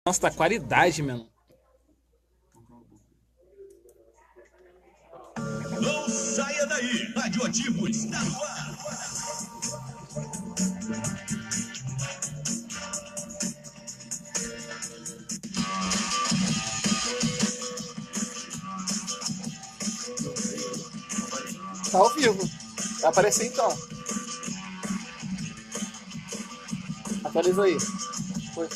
Nossa, tá qualidade, mano. Não saia daí, Radioativo está no ar. Tá ao vivo. Vai aparecer então. Atualiza aí. Foi.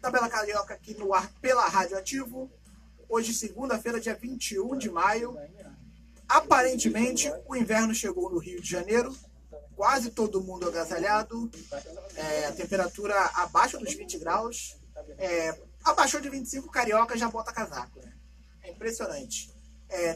Tabela Carioca aqui no ar pela Radioativo. Hoje, segunda-feira, dia 21 de maio. Aparentemente, o inverno chegou no Rio de Janeiro. Quase todo mundo agasalhado. A temperatura abaixo dos 20 graus. Abaixou de 25, Carioca já bota casaco. Né? É impressionante.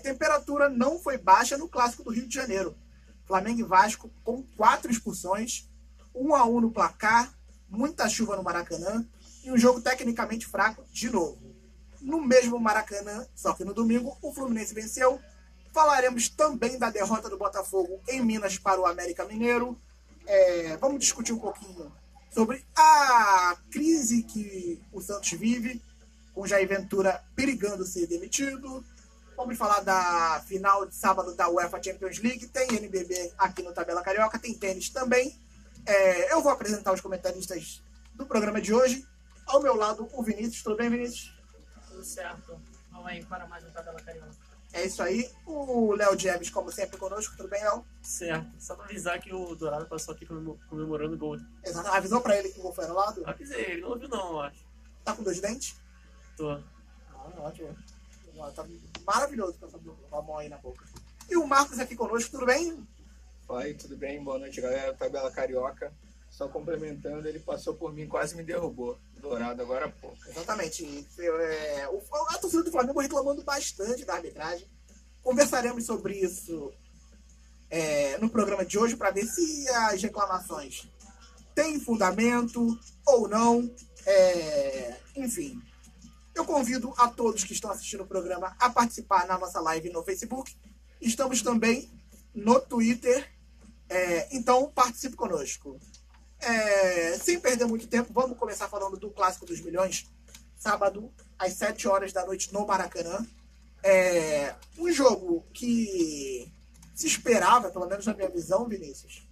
Temperatura não foi baixa no Clássico do Rio de Janeiro. Flamengo e Vasco com 4 expulsões. 1-1 no placar. Muita chuva no Maracanã. E um jogo tecnicamente fraco de novo. No mesmo Maracanã, só que no domingo, o Fluminense venceu. Falaremos também da derrota do Botafogo em Minas para o América Mineiro. Vamos discutir um pouquinho sobre a crise que o Santos vive, com Jair Ventura perigando ser demitido. Vamos falar da final de sábado da UEFA Champions League. Tem NBB aqui no Tabela Carioca, tem tênis também. Eu vou apresentar os comentaristas do programa de hoje. Ao meu lado, o Vinícius. Tudo bem, Vinícius? Tudo certo. Vamos aí para mais um Tabela Carioca. É isso aí. O Léo Dieves, como sempre, conosco. Tudo bem, Léo? Certo. Só para avisar que o Dourado passou aqui comemorando o gol. Exato. Avisou pra ele que o gol foi anulado? Avisei, ele não ouviu não, eu acho. Tá com 2 dentes? Tô. Ótimo. Tá maravilhoso com a mão aí na boca. E o Marcos aqui conosco. Tudo bem? Oi, tudo bem? Boa noite, galera. Tabela Carioca. Só complementando, ele passou por mim, quase me derrubou. Dourado agora há pouco. Exatamente. A torcida do Flamengo reclamando bastante da arbitragem. Conversaremos sobre isso no programa de hoje para ver se as reclamações têm fundamento ou não. Enfim, eu convido a todos que estão assistindo o programa a participar na nossa live no Facebook. Estamos também no Twitter. Então, participe conosco. Sem perder muito tempo, vamos começar falando do Clássico dos Milhões, sábado, às 7 horas da noite, no Maracanã. Um jogo que se esperava, pelo menos na minha visão, Vinícius,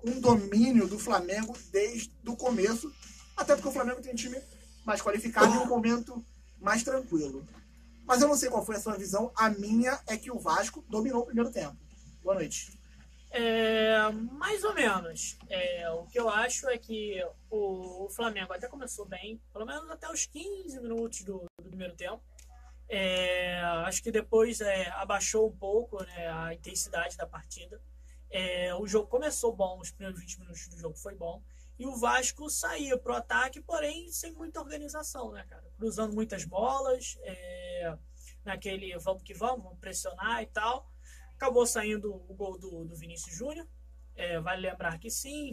um domínio do Flamengo desde o começo, até porque o Flamengo tem um time mais qualificado e um momento mais tranquilo. Mas eu não sei qual foi a sua visão. A minha é que o Vasco dominou o primeiro tempo. Boa noite. Mais ou menos. O que eu acho é que o Flamengo até começou bem, pelo menos até os 15 minutos do primeiro tempo. Acho que depois abaixou um pouco, né, a intensidade da partida. O jogo começou bom, os primeiros 20 minutos do jogo foi bom. E o Vasco saía pro ataque, porém sem muita organização, né, cara? Cruzando muitas bolas, naquele vamos que vamos pressionar e tal. Acabou saindo o gol do Vinícius Júnior. Vale lembrar que sim,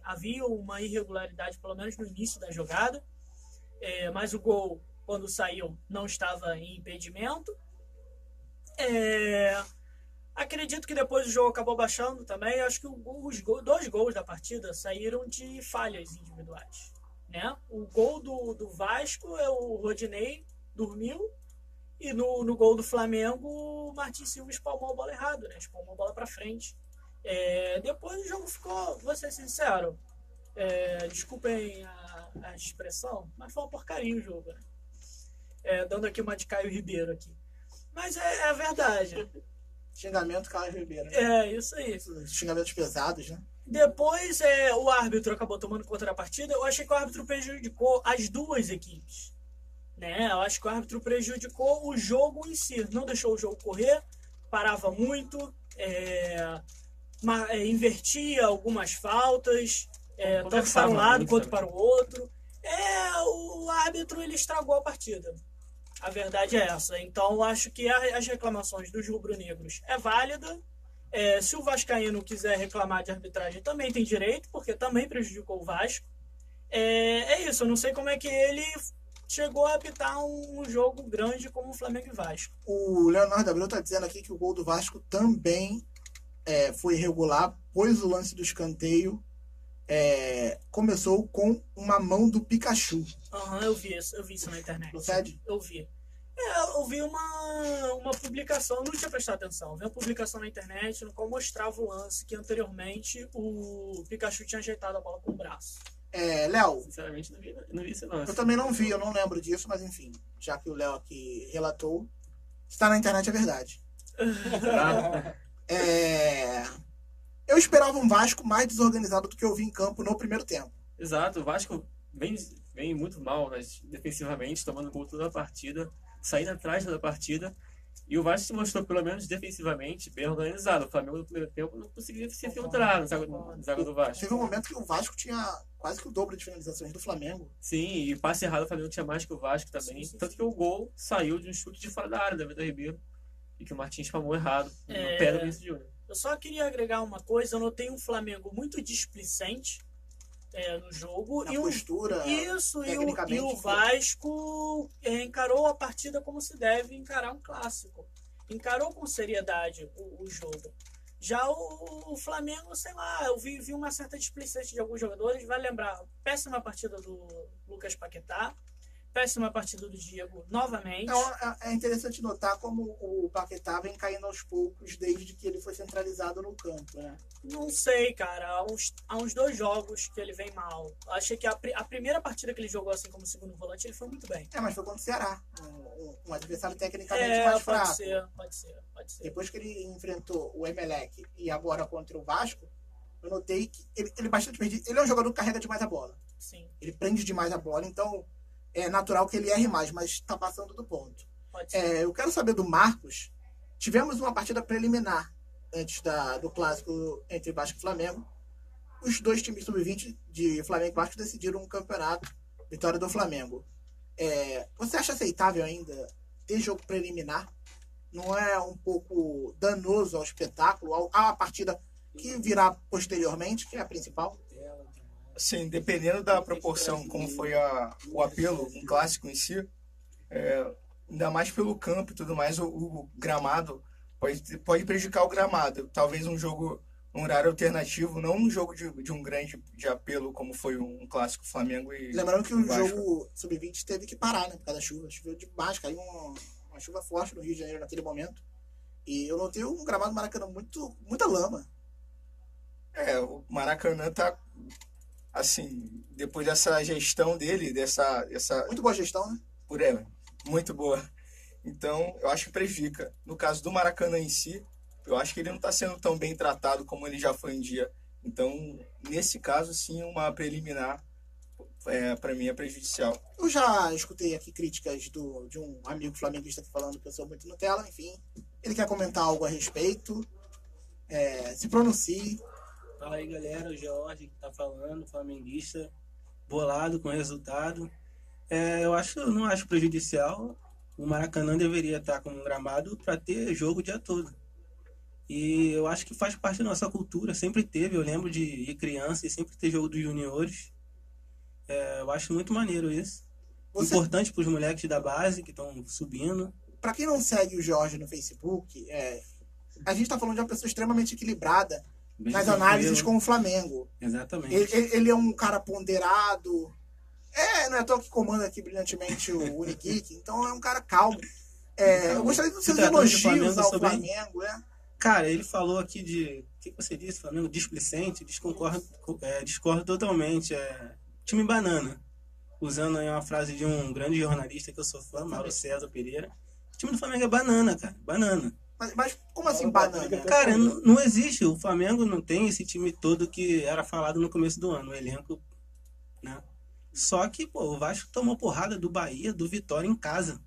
havia uma irregularidade, pelo menos no início da jogada. Mas o gol, quando saiu, não estava em impedimento. Acredito que depois o jogo acabou baixando também. Acho que os 2 gols da partida saíram de falhas individuais. Né? O gol do Vasco, o Rodinei dormiu. E no gol do Flamengo, o Martin Silva espalmou a bola errado, né? Espalmou a bola para frente. Depois o jogo ficou, vou ser sincero, desculpem a expressão, mas foi uma porcaria o jogo, né? Dando aqui uma de Caio Ribeiro aqui. Mas é a verdade. Xingamento Caio Ribeiro. Isso aí. Xingamentos pesados, né? Depois o árbitro acabou tomando conta da partida. Eu achei que o árbitro prejudicou as duas equipes. Né? Eu acho que o árbitro prejudicou o jogo em si. Não deixou o jogo correr, parava muito, invertia algumas faltas, tanto para um lado quanto para o outro. O árbitro ele estragou a partida. A verdade é essa. Então, eu acho que as reclamações dos rubro-negros é válida. Se o vascaíno quiser reclamar de arbitragem, também tem direito, porque também prejudicou o Vasco. É isso, eu não sei como é que ele chegou a apitar um jogo grande como o Flamengo e Vasco. O Leonardo Abreu está dizendo aqui que o gol do Vasco também foi irregular, pois o lance do escanteio começou com uma mão do Pikachu. Eu vi isso na internet. Procede? Eu vi. Eu vi uma publicação, eu não tinha prestado atenção. Eu vi uma publicação na internet no qual mostrava o lance que anteriormente o Pikachu tinha ajeitado a bola com o braço. Léo? Sinceramente, não vi isso não. Eu também não vi, eu não lembro disso, mas enfim, já que o Léo aqui relatou, está na internet, é verdade. Eu esperava um Vasco mais desorganizado do que eu vi em campo no primeiro tempo. Exato, o Vasco vem muito mal, defensivamente, tomando gol toda a partida, saindo atrás da partida. E o Vasco se mostrou, pelo menos defensivamente, bem organizado. O Flamengo no primeiro tempo não conseguia se filtrar no zaga do Vasco. Teve um momento que o Vasco tinha quase que o dobro de finalizações do Flamengo. Sim, e passe errado o Flamengo tinha mais que o Vasco também. Sim. Tanto que o gol saiu de um chute de fora da área da Vitor Ribeiro. E que o Martins chamou errado no pé do Vinícius Júnior. Eu só queria agregar uma coisa. Eu notei um Flamengo muito displicente no jogo. Na postura, e o Vasco encarou a partida como se deve encarar um clássico. Encarou com seriedade o jogo. Já o Flamengo, sei lá, eu vi uma certa displicência de alguns jogadores. Vai lembrar, péssima partida do Lucas Paquetá, péssima partida do Diego novamente. Então, é interessante notar como o Paquetá vem caindo aos poucos desde que ele foi centralizado no campo, né? Não sei, cara. Há uns 2 jogos que ele vem mal. Achei que a primeira partida que ele jogou assim como segundo volante, ele foi muito bem. Mas foi contra o Ceará. Um adversário tecnicamente mais fraco. Pode ser. Depois que ele enfrentou o Emelec e agora contra o Vasco, eu notei que ele bastante perdido. Ele é um jogador que carrega demais a bola. Sim. Ele prende demais a bola, então é natural que ele erre mais, mas está passando do ponto. Eu quero saber do Marcos. Tivemos uma partida preliminar antes do clássico entre Vasco e Flamengo. Os 2 times sub-20 de Flamengo e Vasco decidiram um campeonato. Vitória do Flamengo. Você acha aceitável ainda ter jogo preliminar? Não é um pouco danoso ao espetáculo, à partida que virá posteriormente, que é a principal? Sim, dependendo da proporção, como foi o apelo, um clássico em si, ainda mais pelo campo e tudo mais, o gramado pode prejudicar o gramado. Talvez um jogo, um horário alternativo, não um jogo de um grande de apelo, como foi um clássico Flamengo e lembrando que o Vasco. Jogo sub-20 teve que parar, né, por causa da chuva. Choveu demais, caiu uma chuva forte no Rio de Janeiro naquele momento. E eu notei um gramado Maracanã muita lama. O Maracanã tá, assim, depois dessa gestão dele, dessa Muito boa gestão, né? Muito boa. Então, eu acho que prejudica. No caso do Maracanã em si, eu acho que ele não está sendo tão bem tratado como ele já foi um dia. Então, nesse caso, sim, uma preliminar, para mim, é prejudicial. Eu já escutei aqui críticas de um amigo flamenguista falando que eu sou muito Nutella, enfim. Ele quer comentar algo a respeito. Se pronuncie. Fala aí, galera, o George que tá falando, flamenguista, bolado com o resultado. Eu não acho prejudicial. O Maracanã deveria estar com um gramado para ter jogo o dia todo. E eu acho que faz parte da nossa cultura, sempre teve. Eu lembro de ir criança e sempre ter jogo dos juniores. Eu acho muito maneiro isso. Importante para os moleques da base que estão subindo. Para quem não segue o Jorge no Facebook, a gente está falando de uma pessoa extremamente equilibrada nas análises com o Flamengo. Exatamente. Ele é um cara ponderado. Não é à toa que comanda aqui brilhantemente o Unigeek. Então é um cara calmo. Eu gostaria dos seus elogios ao Flamengo. Cara, ele falou aqui de... O que você disse? Flamengo displicente? Discordo totalmente. Time banana. Usando aí uma frase de um grande jornalista que eu sou fã, Mauro César Pereira. O time do Flamengo é banana, cara. Banana. Mas como assim banana? Cara, não existe. O Flamengo não tem esse time todo que era falado no começo do ano. O elenco, né? Só que, o Vasco tomou porrada do Bahia, do Vitória em casa.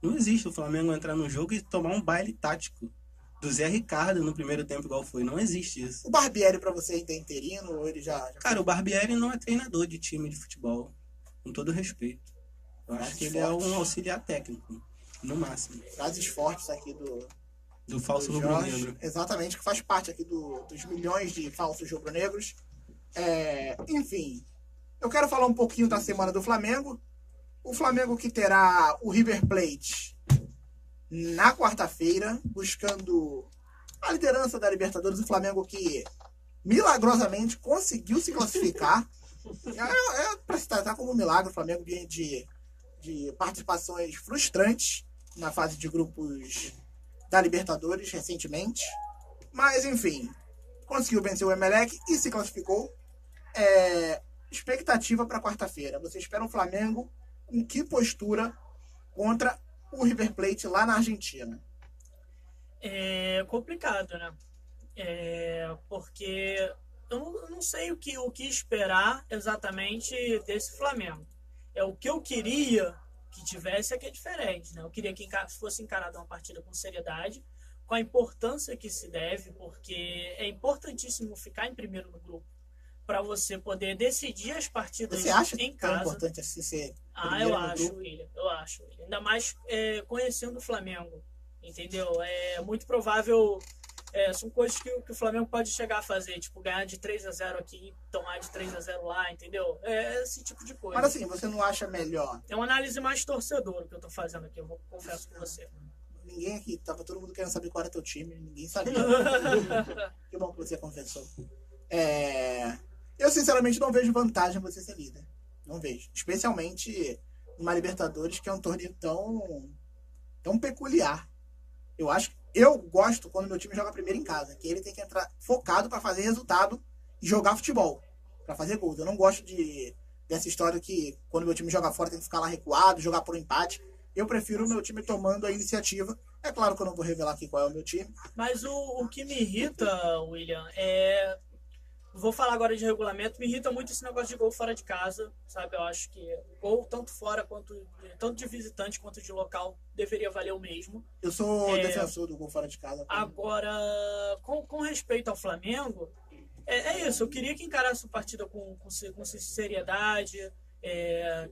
Não existe o Flamengo entrar no jogo e tomar um baile tático do Zé Ricardo no primeiro tempo igual foi. Não existe isso. O Barbieri pra você ainda é interino ou ele já... Cara, o Barbieri não é treinador de time de futebol. Com todo respeito. Eu acho que ele é um auxiliar técnico. No máximo. Frases fortes aqui Do falso do Jorge. rubro-negro. Exatamente, que faz parte aqui dos milhões de falsos rubro-negros. Enfim, eu quero falar um pouquinho da semana do Flamengo. O Flamengo que terá o River Plate na quarta-feira, buscando a liderança da Libertadores. O Flamengo que milagrosamente conseguiu se classificar. Para se tratar como um milagre. O Flamengo vinha de participações frustrantes na fase de grupos da Libertadores recentemente. Mas, enfim, conseguiu vencer o Emelec e se classificou. Expectativa para quarta-feira. Você espera um Flamengo com que postura contra o River Plate lá na Argentina? É complicado, né? Porque eu não sei o que esperar exatamente desse Flamengo. O que eu queria que tivesse é que é diferente, né? Eu queria que fosse encarada uma partida com seriedade, com a importância que se deve, porque é importantíssimo ficar em primeiro no grupo para você poder decidir as partidas Você acha em tão casa. importante assim ser Eu primeiro no acho, grupo? William, eu acho. Ainda mais conhecendo o Flamengo, entendeu? É muito provável, são coisas que o Flamengo pode chegar a fazer, tipo ganhar de 3-0 aqui, tomar de 3-0 lá, entendeu? Esse tipo de coisa. Mas assim, você não acha melhor? É uma análise mais torcedora que eu tô fazendo aqui, eu confesso com você. Ninguém aqui, tava todo mundo querendo saber qual era teu time, ninguém sabia. Que bom que você confessou. Eu sinceramente não vejo vantagem em você ser líder. Não vejo. Especialmente numa Libertadores, que é um torneio tão peculiar. Eu gosto quando meu time joga primeiro em casa, que ele tem que entrar focado para fazer resultado e jogar futebol, para fazer gols. Eu não gosto dessa história que quando meu time joga fora tem que ficar lá recuado, jogar por um empate. Eu prefiro o meu time tomando a iniciativa. É claro que eu não vou revelar aqui qual é o meu time. Mas o que me irrita, William, vou falar agora de regulamento. Me irrita muito esse negócio de gol fora de casa, sabe? Eu acho que gol tanto fora tanto de visitante quanto de local deveria valer o mesmo. Eu sou defensor do gol fora de casa. Agora, com respeito ao Flamengo, é isso. Eu queria que encarasse a partida com seriedade,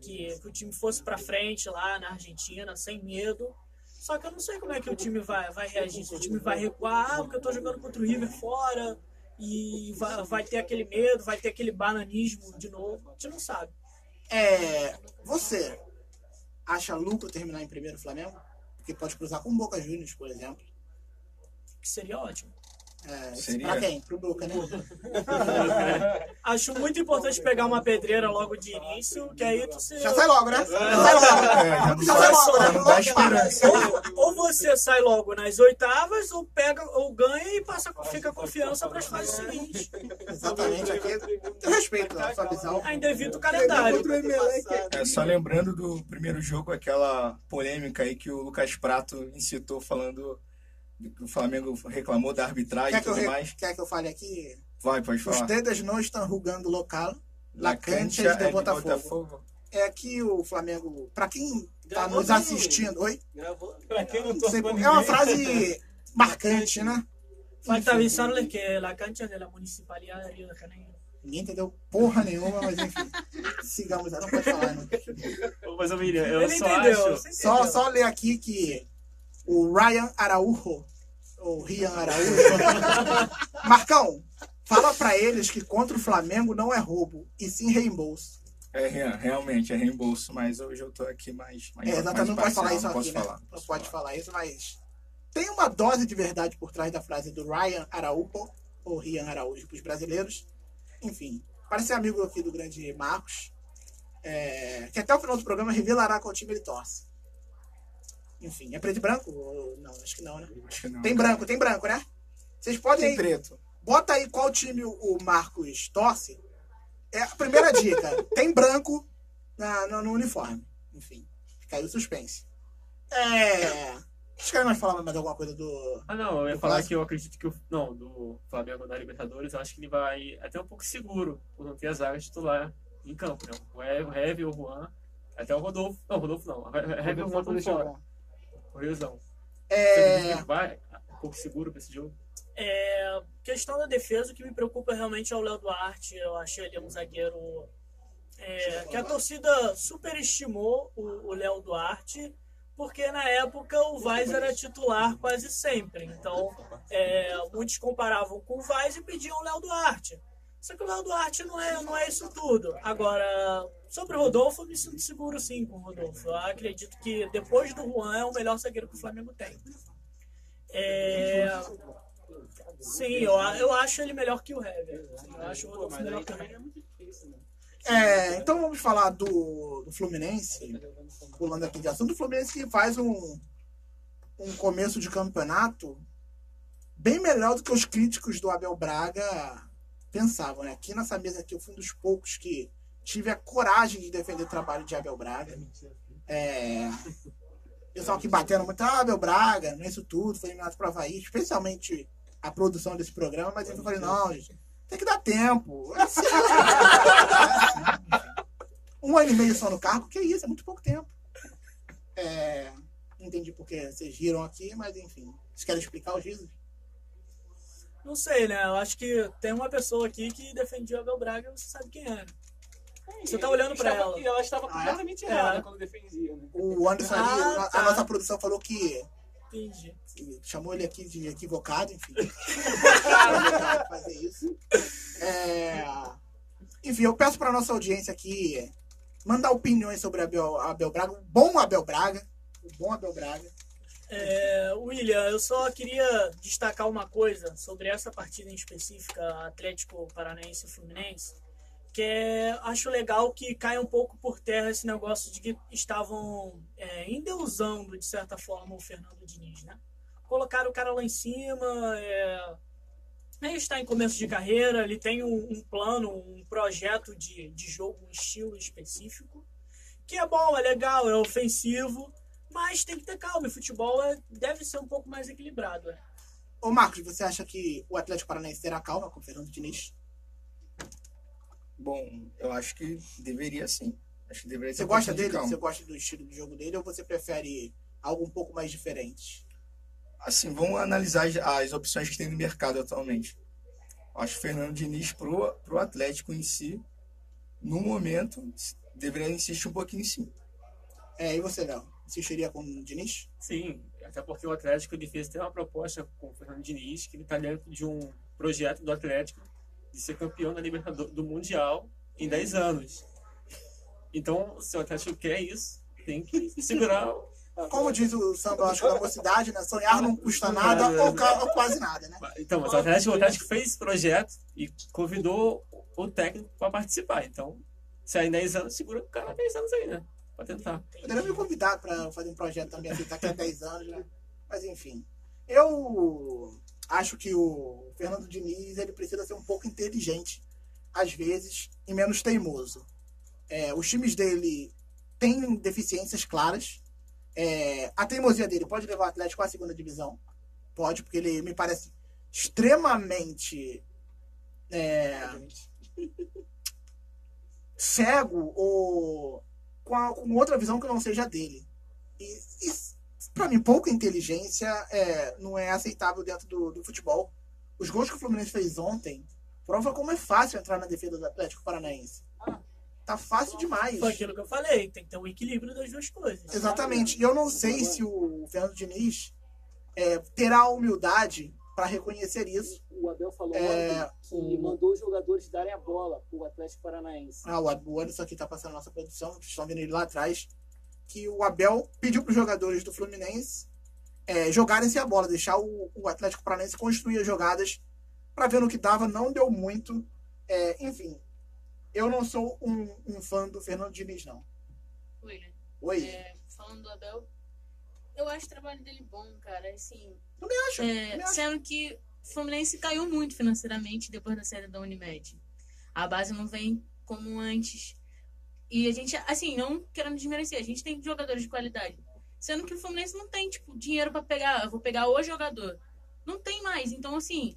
que o time fosse pra frente lá na Argentina, sem medo. Só que eu não sei como é que o time vai reagir. Se o time vai recuar, porque eu tô jogando contra o River fora, e vai ter aquele medo, vai ter aquele bananismo de novo. A gente não sabe. Você acha lucro terminar em primeiro Flamengo? Porque pode cruzar com o Boca Juniors, por exemplo. Que seria ótimo. Seria? Pra quem? Pro Boca, né? Acho muito importante pegar uma pedreira logo de início, que aí Já sai logo, né? Já não dá esperança. Ou você sai logo nas oitavas, ou ganha e fica confiança para as fases seguintes. Exatamente. Aqui eu respeito a sua visão. Ainda evita o calendário. Só lembrando do primeiro jogo, aquela polêmica aí que o Lucas Prato incitou falando que o Flamengo reclamou da arbitragem e tudo mais. Quer que eu fale aqui? Vai, pode Os falar. dedos não estão rugando local. La Cancha cancha de é de Botafogo. É que o Flamengo, pra quem tá Gravou nos bem. assistindo, oi? Pra quem não Não sei, torce é uma frase marcante, né? Falta avisarles que la cancha de la Municipalidad de Rio de Janeiro. Ninguém entendeu porra nenhuma, mas enfim. Sigamos, não pode falar, né? Mas, William, eu Ele só entendeu. acho... você entendeu. Só ler aqui que o Ryan Araújo, ou Rian Araújo, Marcão, fala pra eles que contra o Flamengo não é roubo, e sim reembolso. Realmente, é reembolso, mas hoje eu tô aqui mais Exatamente, não pode falar isso não aqui, posso né? falar. Não pode falar isso, mas tem uma dose de verdade por trás da frase do Ryan Araújo, ou Rian Araújo para os brasileiros. Enfim, parece amigo aqui do grande Marcos, que até o final do programa revelará qual time ele torce. Enfim, é preto e branco? Não, acho que não, né? Acho que não. Tem branco, né? Vocês podem Tem aí, preto. bota aí qual time o Marcos torce. A primeira dica, tem branco no uniforme. Enfim, fica aí o suspense. Vocês querem mais falar mais alguma coisa do... Não, eu ia do falar clássico? que eu acredito que do Flamengo na Libertadores, eu acho que ele vai até um pouco seguro por não ter a zaga titular em campo, né? O Hever, o Juan, até o Rodolfo. Não, Rodolfo não. O Hever e o Juan estão fora. O Riozão. Você acredita que vai um pouco seguro pra esse jogo? Questão da defesa, o que me preocupa realmente é o Léo Duarte. Eu achei ele um zagueiro que a torcida superestimou o Léo Duarte, porque na época o Vaz era titular quase sempre. Então, muitos comparavam com o Vaz e pediam o Léo Duarte. Só que o Léo Duarte não é isso tudo. Agora, sobre o Rodolfo, eu me sinto seguro sim com o Rodolfo. Eu acredito que depois do Juan é o melhor zagueiro que o Flamengo tem. Sim, eu acho ele melhor que o Hever. Eu acho o Rodolfo melhor que o Hever. Então vamos falar do Fluminense, pulando aqui de assunto. O Fluminense que faz um começo de campeonato bem melhor do que os críticos do Abel Braga pensavam, né? Aqui nessa mesa aqui eu fui um dos poucos que tive a coragem de defender o trabalho de Abel Braga. Pessoal aqui batendo muito, Abel Braga, não é isso tudo, foi eliminado para o Avaí, especialmente a produção desse programa, mas eu falei, não, gente, tem que dar tempo. 1 ano e meio só no cargo, que isso, é muito pouco tempo. Não entendi porque vocês riram aqui, mas enfim. Vocês querem explicar os risos? Não sei, né? Eu acho que tem uma pessoa aqui que defendia o Abel Braga e você sabe quem é. Você tá olhando pra ela. E ela estava completamente errada quando defendia. Né? O Anderson ali, a nossa produção falou que... Entendi. Chamou ele aqui de equivocado, enfim. Fazer isso. Enfim, eu peço pra nossa audiência aqui mandar opiniões sobre Abel Braga, o bom Abel Braga. William, eu só queria destacar uma coisa sobre essa partida em específica, Atlético Paranaense e Fluminense, que acho legal que cai um pouco por terra esse negócio de que estavam endeusando, de certa forma, o Fernando Diniz, né? Colocaram o cara lá em cima, ele está em começo de carreira, ele tem um plano, um projeto de jogo, um estilo específico, que é bom, é legal, é ofensivo, mas tem que ter calma, e futebol deve ser um pouco mais equilibrado. Ô Marcos, você acha que o Atlético Paranaense terá calma com o Fernando Diniz? Bom, eu acho que deveria sim. Acho que deveria ser Você um gosta pouquinho de dele? calma. Você gosta do estilo de jogo dele ou você prefere algo um pouco mais diferente? Assim, vamos analisar as opções que tem no mercado atualmente. Acho que o Fernando Diniz pro Atlético em si, no momento, deveria insistir um pouquinho sim. E você, Léo? Insistiria com o Diniz? Sim, até porque o Atlético ele fez até uma proposta com o Fernando Diniz, que ele está dentro de um projeto do Atlético de ser campeão da Libertadores do Mundial em 10 anos. Então, se o Atlético quer isso, tem que segurar. Como diz o samba, acho que da mocidade, né? Sonhar não custa nada ou quase nada, né? Então, mas o Atlético fez esse projeto e convidou o técnico para participar. Então, se é em 10 anos, segura o cara 10 anos aí, né? Para tentar. Poderia me convidar para fazer um projeto também assim, daqui a 10 anos, né? Mas enfim. Eu acho que o Fernando Diniz ele precisa ser um pouco inteligente, às vezes, e menos teimoso. Os times dele têm deficiências claras. A teimosia dele pode levar o Atlético à segunda divisão. Pode, porque ele me parece extremamente cego ou com outra visão que não seja a dele. E para mim, pouca inteligência não é aceitável dentro do futebol. Os gols que o Fluminense fez ontem prova como é fácil entrar na defesa do Atlético Paranaense. Tá fácil demais. Foi aquilo que eu falei, tem que ter um equilíbrio das duas coisas. Exatamente. E eu não sei se o Fernando Diniz terá a humildade para reconhecer isso. O Abel falou que mandou os jogadores darem a bola pro Atlético Paranaense. O Anderson aqui tá passando a nossa produção, vocês estão vendo ele lá atrás, que o Abel pediu para os jogadores do Fluminense jogarem sem a bola, deixar o Atlético Paranaense construir as jogadas para ver no que dava, não deu muito. Enfim, eu não sou um fã do Fernando Diniz, não. William, Oi. falando do Abel, eu acho o trabalho dele bom, cara. Assim, Também acho. sendo que o Fluminense caiu muito financeiramente depois da saída da Unimed. A base não vem como antes. E a gente, assim, não querendo desmerecer, a gente tem jogadores de qualidade. Sendo que o Fluminense não tem, dinheiro pra pegar. Eu vou pegar o jogador. Não tem mais. Então, assim,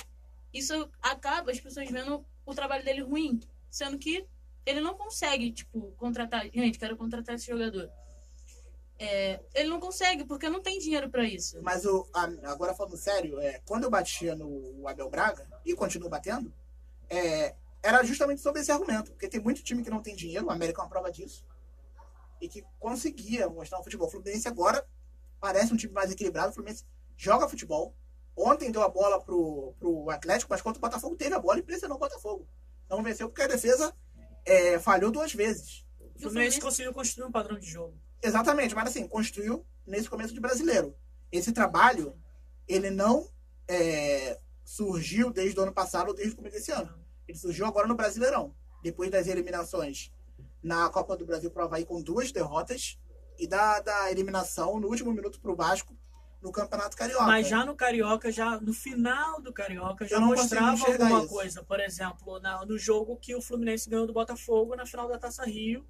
isso acaba as pessoas vendo o trabalho dele ruim. Sendo que ele não consegue, contratar. Gente, quero contratar esse jogador. Ele não consegue, porque não tem dinheiro pra isso. Mas agora falando sério, quando eu batia no Abel Braga, e continuo batendo, era justamente sobre esse argumento. Porque tem muito time que não tem dinheiro, o América é uma prova disso, e que conseguia mostrar um futebol. O Fluminense agora parece um time mais equilibrado. O Fluminense joga futebol. Ontem deu a bola pro Atlético, mas contra o Botafogo teve a bola e pressionou o Botafogo. Não venceu porque a defesa falhou 2 vezes. O Fluminense conseguiu construir um padrão de jogo. Exatamente, mas assim, construiu nesse começo de brasileiro. Esse trabalho, ele não surgiu desde o ano passado ou desde o começo desse ano. Ele surgiu agora no Brasileirão. Depois das eliminações na Copa do Brasil pro Avaí com 2 derrotas e da eliminação no último minuto pro Vasco no Campeonato Carioca. Mas já no Carioca, já no final do Carioca, já Eu não mostrava consigo enxergar alguma isso. coisa. Por exemplo, no jogo que o Fluminense ganhou do Botafogo na final da Taça Rio.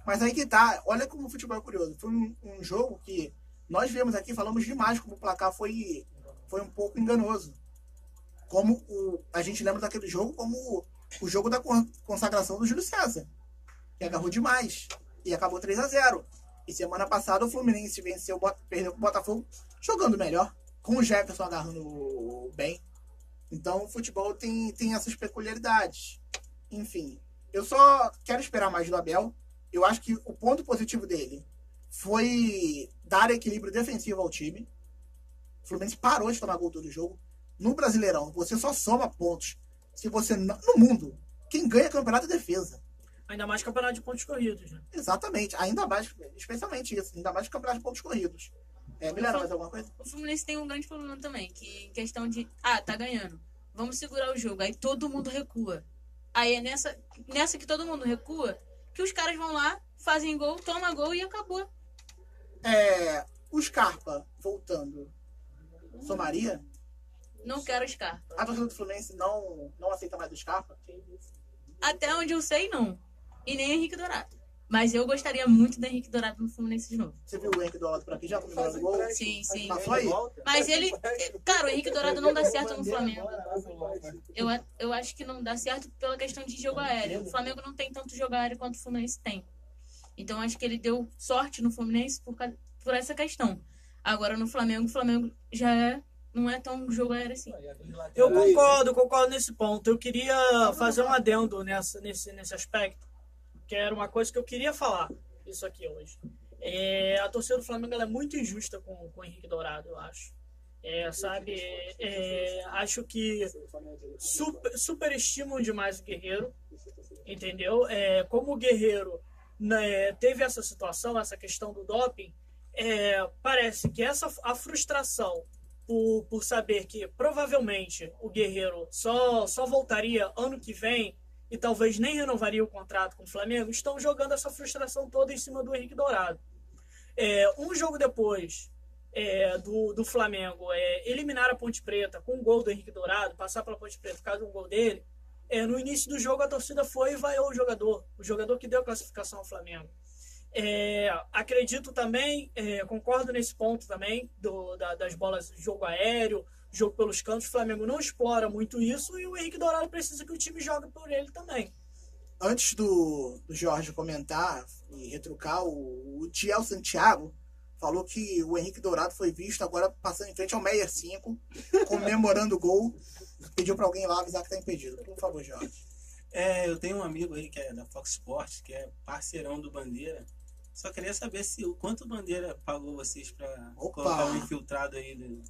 Mas aí que tá, olha como o futebol é curioso. Foi um jogo que nós vemos aqui, falamos demais como o placar foi um pouco enganoso. Como a gente lembra daquele jogo como o jogo da consagração do Júlio César, que agarrou demais e acabou 3-0. E semana passada o Fluminense perdeu pro Botafogo jogando melhor, com o Jefferson agarrando bem. Então o futebol tem essas peculiaridades. Enfim, eu só quero esperar mais do Abel. Eu acho que o ponto positivo dele foi dar equilíbrio defensivo ao time. O Fluminense parou de tomar gol todo jogo. No Brasileirão, você só soma pontos se você... No mundo, quem ganha campeonato é defesa. Ainda mais campeonato de pontos corridos, né? Exatamente. Ainda mais, especialmente isso. Ainda mais campeonato de pontos corridos. Milena, mais alguma coisa? O Fluminense tem um grande problema também, que em questão de, tá ganhando, vamos segurar o jogo, aí todo mundo recua. Aí é nessa que todo mundo recua, que os caras vão lá, fazem gol, toma gol e acabou. O Scarpa, voltando, somaria? Não quero Scarpa. A torcida do Fluminense não aceita mais o Scarpa? Até onde eu sei, não. E nem Henrique Dourado. Mas eu gostaria muito do Henrique Dourado no Fluminense de novo. Você viu o Henrique Dourado por aqui já comemorando o gol? Sim. Passou aí? Mas ele... Cara, o Henrique Dourado não dá certo no Flamengo. Eu acho que não dá certo pela questão de jogo aéreo. O Flamengo não tem tanto jogo aéreo quanto o Fluminense tem. Então acho que ele deu sorte no Fluminense por essa questão. Agora no Flamengo, o Flamengo já não é tão jogo aéreo assim. Eu concordo nesse ponto. Eu queria fazer um adendo nesse aspecto, que era uma coisa que eu queria falar isso aqui hoje. A torcida do Flamengo ela é muito injusta com o Henrique Dourado, eu acho. Acho que superestimam demais o Guerreiro, entendeu? Como o Guerreiro teve essa situação, essa questão do doping, parece que a frustração por saber que provavelmente o Guerreiro só voltaria ano que vem e talvez nem renovaria o contrato com o Flamengo, estão jogando essa frustração toda em cima do Henrique Dourado. Um jogo depois do Flamengo eliminar a Ponte Preta com um gol do Henrique Dourado, passar pela Ponte Preta por causa de um gol dele, no início do jogo a torcida foi e vaiou o jogador que deu a classificação ao Flamengo. Acredito também, concordo nesse ponto também das bolas de jogo aéreo, jogo pelos cantos. O Flamengo não explora muito isso e o Henrique Dourado precisa que o time jogue por ele também. Antes do Jorge comentar e retrucar, o Tiel Santiago falou que o Henrique Dourado foi visto agora passando em frente ao Meyer 5, comemorando o gol. Pediu para alguém lá avisar que tá impedido. Por favor, Jorge. Eu tenho um amigo aí que é da Fox Sports, que é parceirão do Bandeira. Só queria saber o quanto o Bandeira pagou vocês pra colocar um infiltrado aí do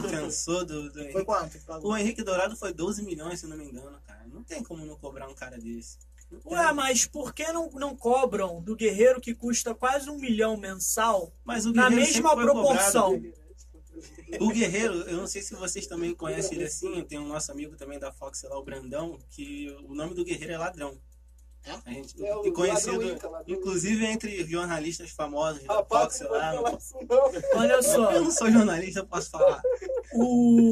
defensor do Foi Henrique. quanto? O Henrique Dourado foi 12 milhões, se não me engano, cara. Não tem como não cobrar um cara desse. Mas por que não cobram do Guerreiro que custa quase 1 milhão mensal Mas o na Guerreiro mesma sempre foi proporção? cobrado. O Guerreiro, eu não sei se vocês também conhecem ele assim, tem um nosso amigo também da Fox lá, o Brandão, que o nome do Guerreiro é Ladrão. A gente, o e conhecido, Ladrão Inca, inclusive entre jornalistas famosos da Fox lá. Olha só. Eu não sou jornalista, eu posso falar.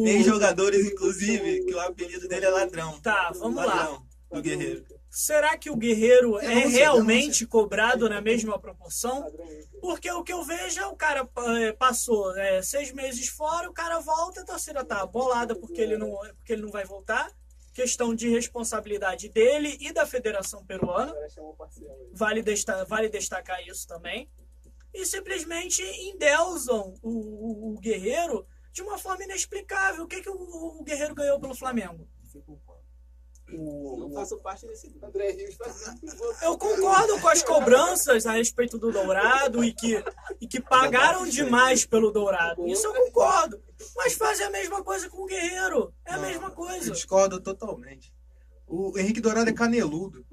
Tem jogadores, inclusive, que o apelido dele é Ladrão. Tá, vamos lá. Ladrão, do Guerreiro. Será que o Guerreiro é realmente cobrado na mesma proporção? Porque o que eu vejo é o cara passou 6 meses fora, o cara volta, a torcida tá bolada porque ele não vai voltar. Questão de responsabilidade dele e da Federação Peruana. Vale destacar isso também. E simplesmente endeusam o Guerreiro de uma forma inexplicável. O que o Guerreiro ganhou pelo Flamengo? O, Não faço parte desse grupo. André Rios fazendo pivô. Eu concordo com as cobranças a respeito do Dourado e que pagaram demais pelo Dourado. Isso eu concordo. Mas fazem a mesma coisa com o Guerreiro. É a mesma Eu coisa. discordo totalmente. O Henrique Dourado é caneludo.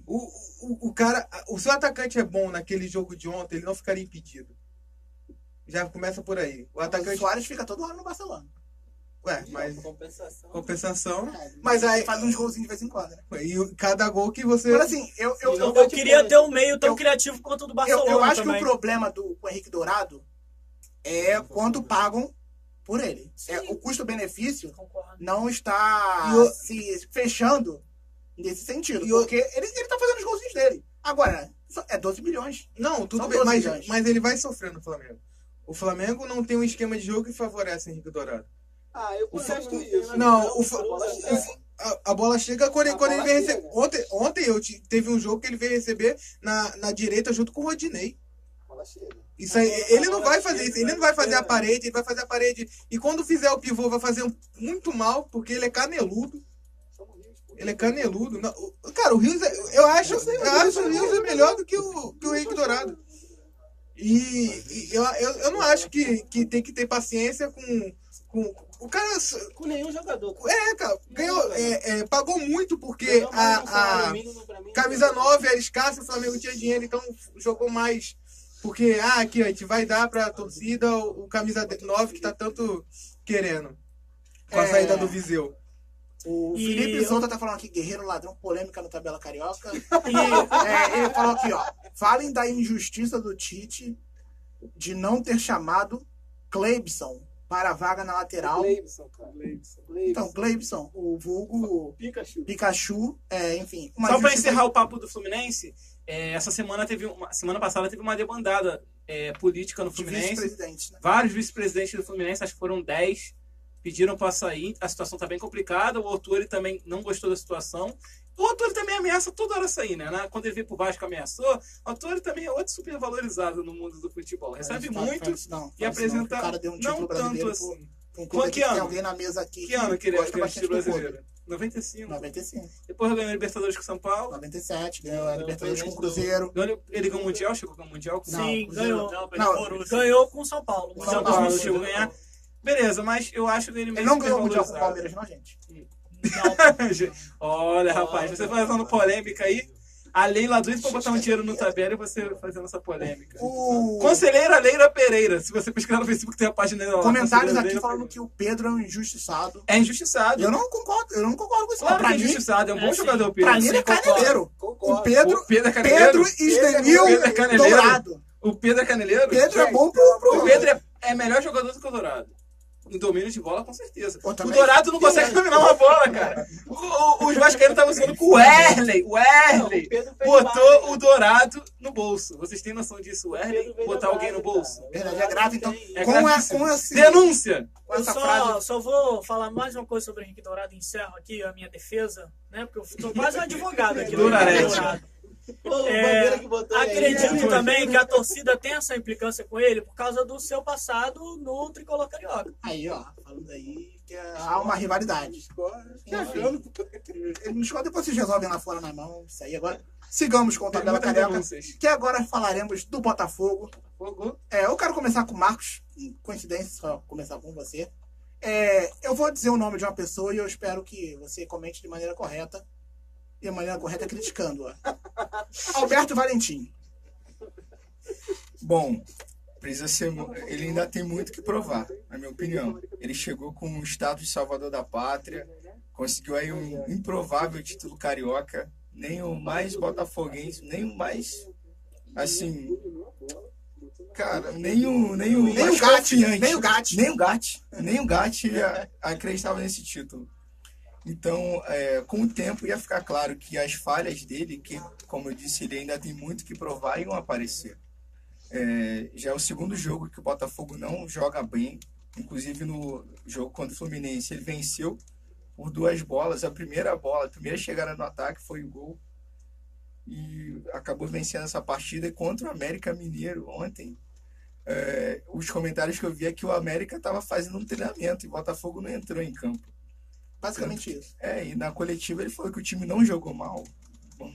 O cara, o seu atacante é bom naquele jogo de ontem, ele não ficaria impedido. Já começa por aí. O o atacante. Soares fica todo ano no Barcelona. Ué, mas Compensação. compensação. Mas aí faz uns golzinhos de vez em quando, né? E cada gol que você. Mas assim, Eu queria ter um meio tão criativo quanto o do Barcelona eu acho também. que o problema do Henrique Dourado é quanto pagam por ele. O custo-benefício Concordo. não está E o- se fechando nesse sentido. E o- Porque ele tá fazendo os golzinhos dele. Agora, é 12 milhões. Não, tudo São bem, 12 milhões. mas ele vai sofrer no Flamengo. O Flamengo não tem um esquema de jogo que favorece Henrique Dourado. Ah, eu contesto isso. Não, A bola chega. a bola chega quando A bola ele vem chega. receber. Ontem teve um jogo que ele veio receber na direita junto com o Rodinei. A bola chega. Isso aí, ele não vai fazer isso, ele não vai fazer a parede, ele vai fazer a parede. E quando fizer o pivô, vai fazer muito mal, porque ele é caneludo. Ele é caneludo. Não, cara, o Rios, eu acho o Rios é melhor do que o Henrique Dourado. E eu não acho que tem que ter paciência com o cara. Com nenhum jogador. Cara, ganhou, pagou muito porque Ganhou mais um a salário mínimo pra mim. camisa 9 era escassa, o Flamengo tinha dinheiro, então jogou mais. Porque, aqui, ó, a gente vai dar pra torcida o camisa 9 que tá tanto querendo. Com a saída do Viseu. O E Felipe eu- Souza tá falando aqui, Guerreiro Ladrão, polêmica no Tabela Carioca. E ele falou aqui, ó. Falem da injustiça do Tite de não ter chamado Cleibson para a vaga na lateral. Cleibson, cara. Então, Cleibson, o vulgo Pikachu. Pikachu, enfim. uma Só para injustiça- encerrar o papo do Fluminense, semana passada teve uma debandada política no de Fluminense. vice-presidente, né? Vários vice-presidentes do Fluminense, acho que foram 10, pediram para sair. A situação tá bem complicada. O Autori também não gostou da situação. O Autori também ameaça toda hora sair, né? Quando ele veio pro Vasco ameaçou. O Autori também é outro super valorizado no mundo do futebol. Recebe muito e apresenta O cara deu um não título tanto brasileiro assim. pro clube Que aqui, tem ano? alguém na mesa aqui Que ano que ele é gosta bastante título do clube. brasileiro? 95. 95. Depois ganhou a Libertadores com o São Paulo. 97, ganhou a Libertadores com o Cruzeiro. Ele ganhou o Mundial, chegou com o Mundial. Sim, Cruzeiro ganhou. Não, Ganhou com o São Paulo. O São Paulo chegou a ganhar. Beleza, mas eu acho ele Ele meio não ganhou o Mundial com o supervalorizado. Palmeiras, não, gente. Olha, rapaz, você fazendo polêmica aí. A Leila doida pra botar um dinheiro no tabela e você fazendo essa polêmica. O... Conselheira Leila Pereira. Se você pesquisar no Facebook, tem a página dela lá. Comentários Conselheira aqui Leila falando Pereira. que o Pedro é um injustiçado. É injustiçado. Eu não concordo com isso. Claro que Pra é mim, injustiçado. É um bom sim. jogador, Pedro. pra mim ele é caneleiro. Concordo. O Pedro, O Pedro é caneleiro? Pedro Esdenil Pedro é caneleiro? Dourado. O Pedro é caneleiro? Pedro é bom pro... O Pedro é melhor jogador do que o Dourado. Em domínio de bola, com certeza. Pô, O também. Dourado não consegue dominar uma bola, cara. Os vascaínos estavam usando com o Werley. O Werley O Pedro fez botou base, o Dourado no bolso. Vocês têm noção disso? O Werley Pedro veio botar da alguém no base, bolso? cara. Verdade, é grave, então. É Com gravíssimo. esse... Denúncia! Com Eu essa frase... só vou falar mais uma coisa sobre o Henrique Dourado e encerro aqui a minha defesa, né? Porque eu tô quase um advogado aqui. do Dourarete. Henrique Dourado. Pô, o Bandeira que botou aí, Acredito né? também que a torcida tem essa implicância com ele por causa do seu passado no tricolor carioca. Aí, ó, falando aí que há uma rivalidade. Enfim, ele nos conta, depois vocês resolvem lá fora na mão. Isso aí agora. Sigamos com o Tabela Muitas Carioca, denúncias. que agora falaremos do Botafogo. Fogo. Eu quero começar com o Marcos. Coincidência, só começar com você. Eu vou dizer o nome de uma pessoa e eu espero que você comente de maneira correta. E a maneira correta é criticando-a. Alberto Valentim. Bom, precisa ser. Ele ainda tem muito que provar, na minha opinião. Ele chegou com o status de salvador da pátria, conseguiu aí um improvável título carioca, nem o mais botafoguense, nem o mais. Assim. Cara, nem o mais Gatti, confiante. nem o Gatti. Nem o Gatti acreditava nesse título. Então, com o tempo ia ficar claro que as falhas dele, que, como eu disse, ele ainda tem muito que provar, iam aparecer. Já é o segundo jogo que o Botafogo não joga bem. Inclusive no jogo contra o Fluminense, ele venceu por 2 bolas. A primeira chegada no ataque foi o gol. E acabou vencendo essa partida. E contra o América Mineiro ontem, os comentários que eu vi é que o América estava fazendo um treinamento e o Botafogo não entrou em campo. Basicamente isso. E na coletiva ele falou que o time não jogou mal. Bom,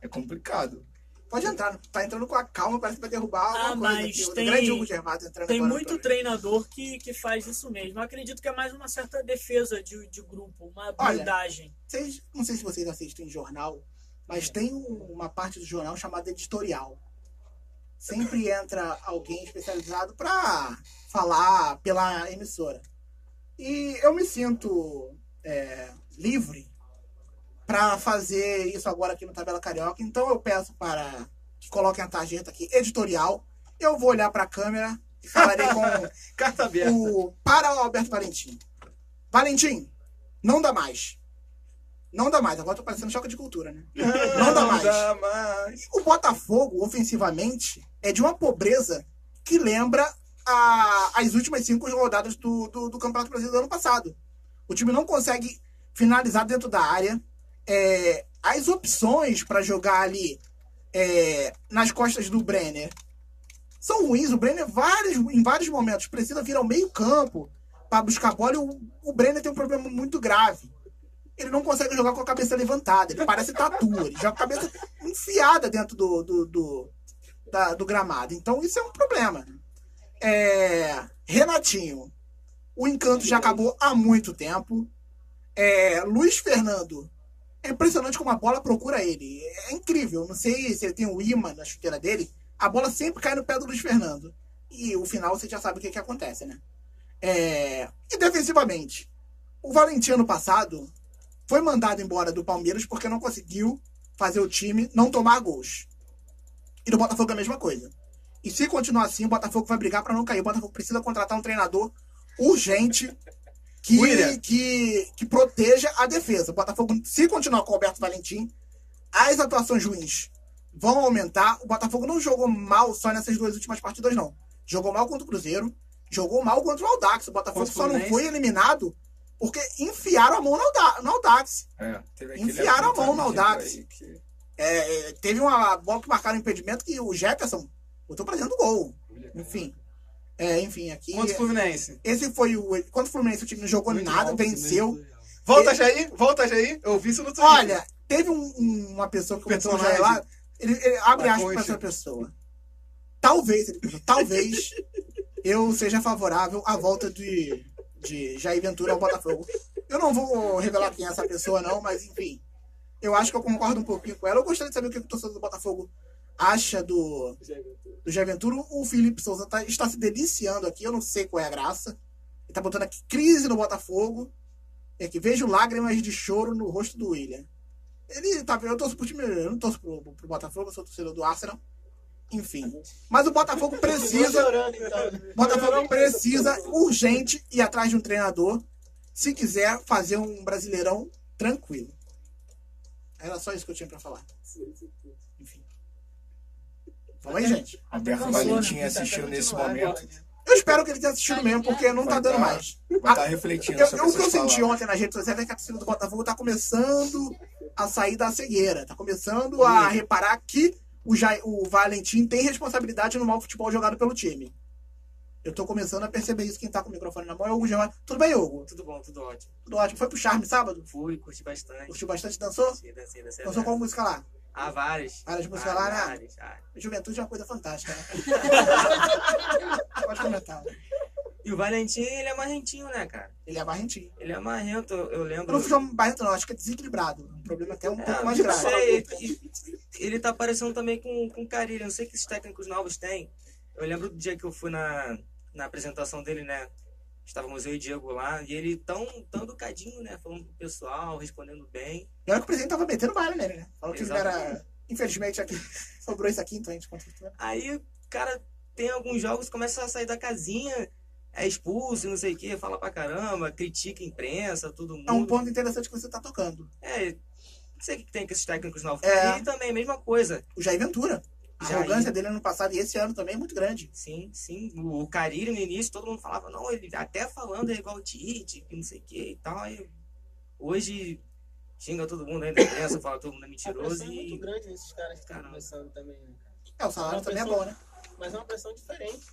é complicado. Pode entrar, tá entrando com a calma, parece que vai derrubar alguma coisa mas aqui. O tem- grande Hugo Gervásio entrando Tem agora muito no programa. treinador que faz isso mesmo. Eu acredito que é mais uma certa defesa de grupo, uma Olha, blindagem. Não sei se vocês assistem jornal, mas tem uma parte do jornal chamada editorial. Sempre entra alguém especializado para falar pela emissora. E eu me sinto livre para fazer isso agora aqui no Tabela Carioca. Então eu peço para que coloquem a tarjeta aqui, editorial. Eu vou olhar para a câmera e falarei com Carta aberta. para o Alberto Valentim. Valentim, não dá mais. Não dá mais. Agora tô parecendo choque de cultura, né? Não dá mais. dá mais. O Botafogo, ofensivamente, é de uma pobreza que lembra as últimas 5 rodadas do Campeonato Brasileiro do ano passado. O time não consegue finalizar dentro da área. As opções para jogar ali nas costas do Brenner são ruins. O Brenner, em vários momentos, precisa vir ao meio campo para buscar a bola. E o Brenner tem um problema muito grave. Ele não consegue jogar com a cabeça levantada. Ele parece tatu. Ele joga com a cabeça enfiada dentro do gramado. Então, isso é um problema. Renatinho. O encanto já acabou há muito tempo. Luiz Fernando. É impressionante como a bola procura ele. É incrível. Não sei se ele tem um imã na chuteira dele. A bola sempre cai no pé do Luiz Fernando. E o final você já sabe o que acontece, né? E defensivamente. O Valentim ano passado foi mandado embora do Palmeiras porque não conseguiu fazer o time não tomar gols. E do Botafogo é a mesma coisa. E se continuar assim, o Botafogo vai brigar para não cair. O Botafogo precisa contratar um treinador urgente que proteja a defesa. O Botafogo, se continuar com o Alberto Valentim, as atuações ruins vão aumentar. O Botafogo não jogou mal só nessas 2 últimas partidas, não. Jogou mal contra o Cruzeiro, jogou mal contra o Audax. O Botafogo só não foi eliminado porque enfiaram a mão no Audax. Enfiaram a mão no Audax. Teve uma bola que marcaram impedimento que o Jefferson botou pra dentro do gol. Enfim, aqui... Contra o Fluminense. Esse foi o... Contra o Fluminense o time não jogou nada, venceu. Volta, Jair. Eu vi isso no Twitter. Olha, teve uma pessoa que comentou no Jair lá, ele abre aspas pra essa pessoa. Talvez eu seja favorável à volta de Jair Ventura ao Botafogo. Eu não vou revelar quem é essa pessoa, não, mas enfim. Eu acho que eu concordo um pouquinho com ela. Eu gostaria de saber o que o torcedor do Botafogo acha do Jair Ventura. O Felipe Souza está se deliciando aqui. Eu não sei qual é a graça. Ele tá botando aqui crise no Botafogo. Que vejo lágrimas de choro no rosto do William. Eu torço pro time. Eu não torço pro Botafogo. Eu sou torcedor do Arsenal. Enfim. Mas o Botafogo precisa. Botafogo precisa urgente ir atrás de um treinador se quiser fazer um Brasileirão tranquilo. Era só isso que eu tinha pra falar. Enfim. Vamos aí, gente. Alberto Valentim assistiu nesse momento. Eu espero que ele tenha assistido mesmo, porque não tá dando mais. Vai estar refletindo sobre O que eu essas senti palavras. ontem nas redes sociais é que a torcida do Botafogo tá começando a sair da cegueira. Tá começando a reparar que o Valentim tem responsabilidade no mau futebol jogado pelo time. Eu tô começando a perceber isso. Quem tá com o microfone na mão é o Hugo Gervásio. Tudo bem, Hugo? Tudo bom, tudo ótimo. Tudo ótimo. Foi pro Charme sábado? Fui, curti bastante. Curtiu bastante? Dançou? Dancei. Dançou qual música lá? Várias. Várias músicas lá, né? Várias. Juventude é uma coisa fantástica, né? Pode comentar. E o Valentim, ele é marrentinho, né, cara? Ele é marrentinho. Ele é marrento, eu lembro... Eu não fui barrento, não. Acho que é desequilibrado. Um problema até um pouco mais não grave. sei, ele tá parecendo também com o Carille. Eu não sei que esses técnicos novos têm. Eu lembro do dia que eu fui na apresentação dele, né? Estávamos eu e Diego lá, e ele tão educadinho, né? Falando pro pessoal, respondendo bem. E olha que o presidente tava metendo bala nele, né? Falou que ele era... Infelizmente, aqui sobrou isso aqui, então a gente continua. Aí, cara, tem alguns jogos que começa a sair da casinha, é expulso, não sei o que, fala pra caramba, critica a imprensa, todo mundo. É um ponto interessante que você tá tocando. Não sei o que tem com esses técnicos novos. É. E também, mesma coisa. O Jair Ventura. A arrogância dele ano passado e esse ano também é muito grande. Sim. O Carille, no início, todo mundo falava, não, ele até falando é igual o Tite, que não sei o que e tal. Aí, hoje, xinga todo mundo aí na imprensa, fala que todo mundo é mentiroso. A pressão é muito grande nesses caras que estão começando também, né, cara? O salário também é bom, né? Mas é uma pressão diferente.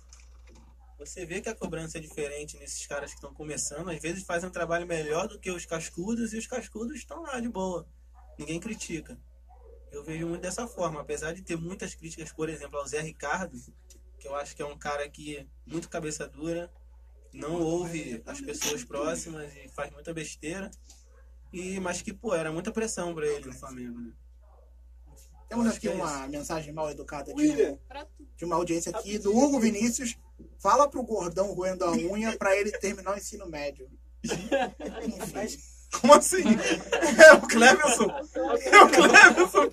Você vê que a cobrança é diferente nesses caras que estão começando. Às vezes fazem um trabalho melhor do que os cascudos e os cascudos estão lá de boa. Ninguém critica. Eu vejo muito dessa forma. Apesar de ter muitas críticas, por exemplo, ao Zé Ricardo, que eu acho que é um cara que muito cabeça dura, não ouve as pessoas próximas e faz muita besteira. Mas que, pô, era muita pressão pra ele no Flamengo, né? Temos aqui uma mensagem mal educada de uma audiência aqui do Hugo Vinícius. Fala pro gordão roendo a unha pra ele terminar o ensino médio. Enfim. Como assim? É o Cleverson? É o Cleverson?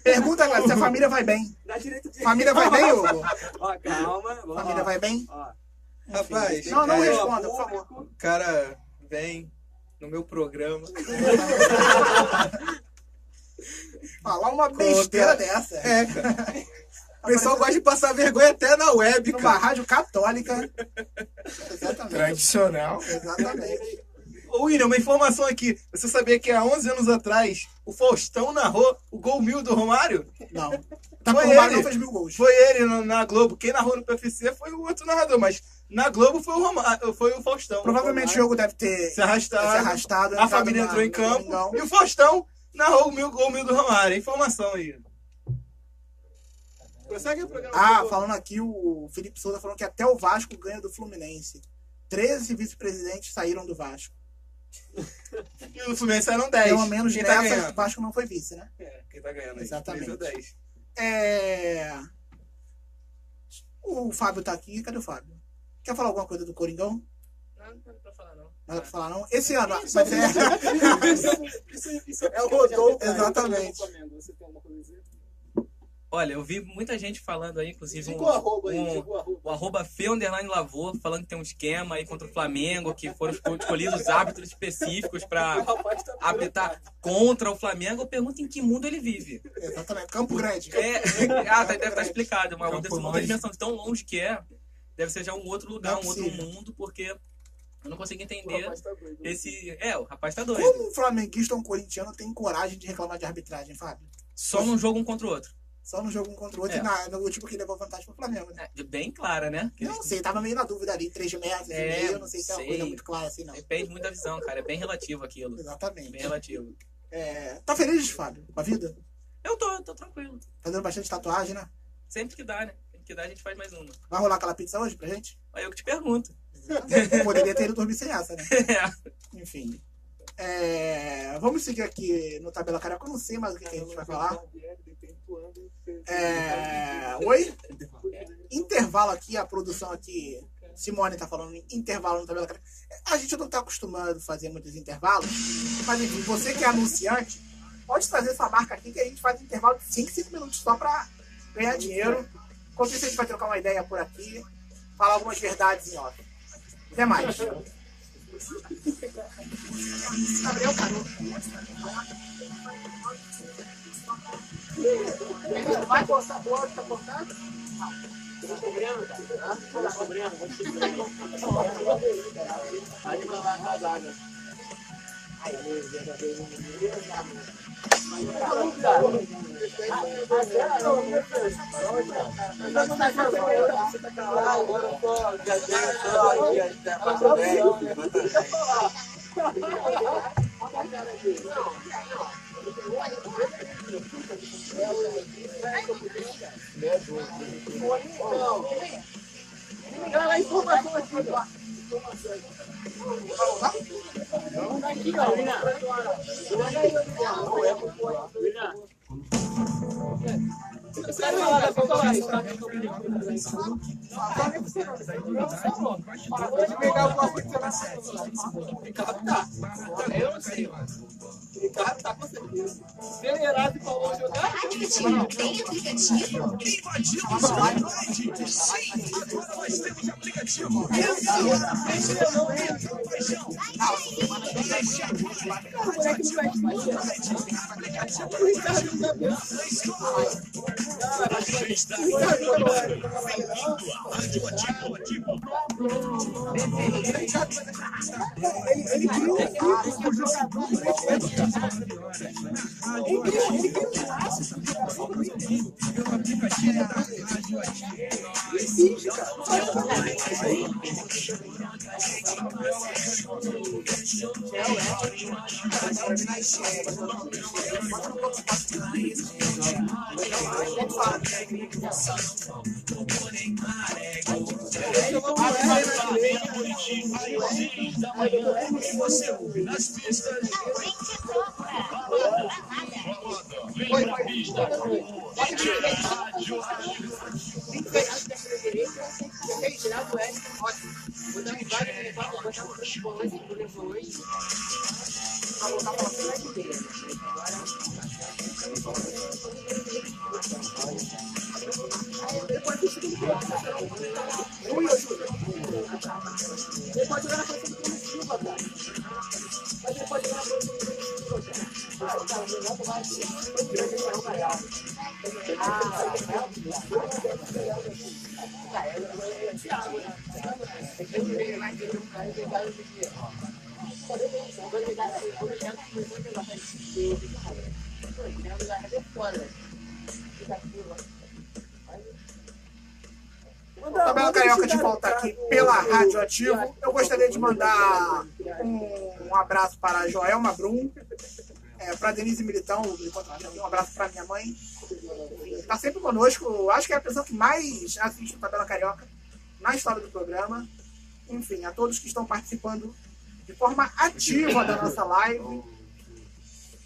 Pergunta agora se a família vai bem. Família vai bem, Hugo? Ó, calma. Família vai bem? Rapaz, Não responda, por favor. o cara vem no meu programa. Falar uma besteira dessa. É, cara. O pessoal gosta de passar vergonha até na web, Numa cara. rádio católica. Exatamente. Tradicional. Exatamente. Ô, William, uma informação aqui. Você sabia que há 11 anos atrás o Faustão narrou o gol 1000 do Romário? Não. Tá Foi com o Romário ele. não fez 1000 gols. Foi ele na Globo. Quem narrou no PFC foi o outro narrador, mas na Globo foi o Romário, foi o Faustão. Provavelmente o jogo deve ter se arrastado. A família entrou em campo. E o Faustão narrou o gol 1000 do Romário. Informação aí. Consegue o programa? Falando aqui, o Felipe Souza falando que até o Vasco ganha do Fluminense. 13 vice-presidentes saíram do Vasco. E o Fluminense saíram 10. Pelo menos Quem tá nessa, ganhando? o Vasco não foi vice, né? Quem tá ganhando aí? Exatamente. 10. O Fábio tá aqui. Cadê o Fábio? Quer falar alguma coisa do Coringão? Nada pra falar, não. Nada pra falar, não? Esse ano, mas É o Rodolfo. Exatamente. Você tem alguma coisa a dizer? Olha, eu vi muita gente falando aí, inclusive Diga o arroba aí, diga o arroba. o arroba @Fê_Lavô, falando que tem um esquema aí contra o Flamengo, que foram escolhidos árbitros específicos para apitar contra o Flamengo. Eu pergunto em que mundo ele vive. Exatamente. Campo Grande. Deve estar explicado. Mas Campo dessa longe. dimensão de tão longe que é, deve ser já um outro lugar, Não é um outro possível. mundo, porque eu não consigo O entender rapaz tá doido. o rapaz tá doido. Como um flamenguista ou um corintiano tem coragem de reclamar de arbitragem, Fábio? Só num jogo um contra o outro. Só no jogo um contra o outro É. e no último que levou vantagem pro Flamengo, né? Bem clara, né? Não sei, tava meio na dúvida ali, 3 metros e meio, não sei se é uma sei. coisa muito clara assim, não. Depende muito da visão, cara. É bem relativo aquilo. Exatamente. Bem relativo. Tá feliz, Fábio, com a vida? Eu tô tranquilo. Fazendo bastante tatuagem, né? Sempre que dá, né? Sempre que dá, a gente faz mais uma. Vai rolar aquela pizza hoje pra gente? Aí eu que te pergunto. Poderia ter ido dormir sem essa, né? É. Enfim. Vamos seguir aqui no Tabela Carioca. Eu não sei mais o que a gente vai falar. Oi? Intervalo aqui, a produção aqui. Simone tá falando em intervalo no Tabela Carioca. A gente não tá acostumado a fazer muitos intervalos. Mas enfim, você que é anunciante, pode trazer sua marca aqui que a gente faz intervalo de 5 minutos só pra ganhar dinheiro. Enquanto isso, a gente vai trocar uma ideia por aqui. Falar algumas verdades em off. Até mais. Gabriel Caro. Vai cortar a bola, tá cortado? Tô cobrando, cara. Tô cobrando. Aí vai lá na zaga. Aí, Ricardo tá com certeza. Acelerado e falou jogar. Tem aplicativo? Invadimos o Android. Sim, agora nós temos aplicativo. Você ouve nas pistas. Tabela Carioca de volta aqui pela Rádio Ativo. Eu gostaria de mandar um abraço para a Joelma Brum, para Denise Militão, um abraço para minha mãe. Está sempre conosco, acho que é a pessoa que mais assiste o Tabela Carioca na história do programa. Enfim, a todos que estão participando de forma ativa da nossa live.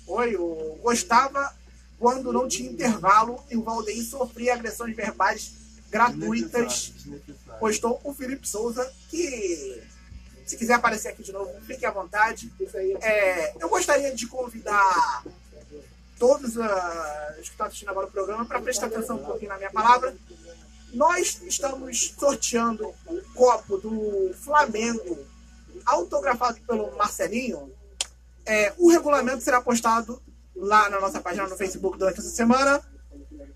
Oi, eu gostava quando não tinha intervalo e o Valdeir sofria agressões verbais gratuitas. Postou o Felipe Souza, que se quiser aparecer aqui de novo, fique à vontade. Eu gostaria de convidar todos os que estão assistindo agora o programa para prestar atenção um pouquinho na minha palavra. Nós estamos sorteando um copo do Flamengo autografado pelo Marcelinho. O regulamento será postado lá na nossa página no Facebook durante essa semana.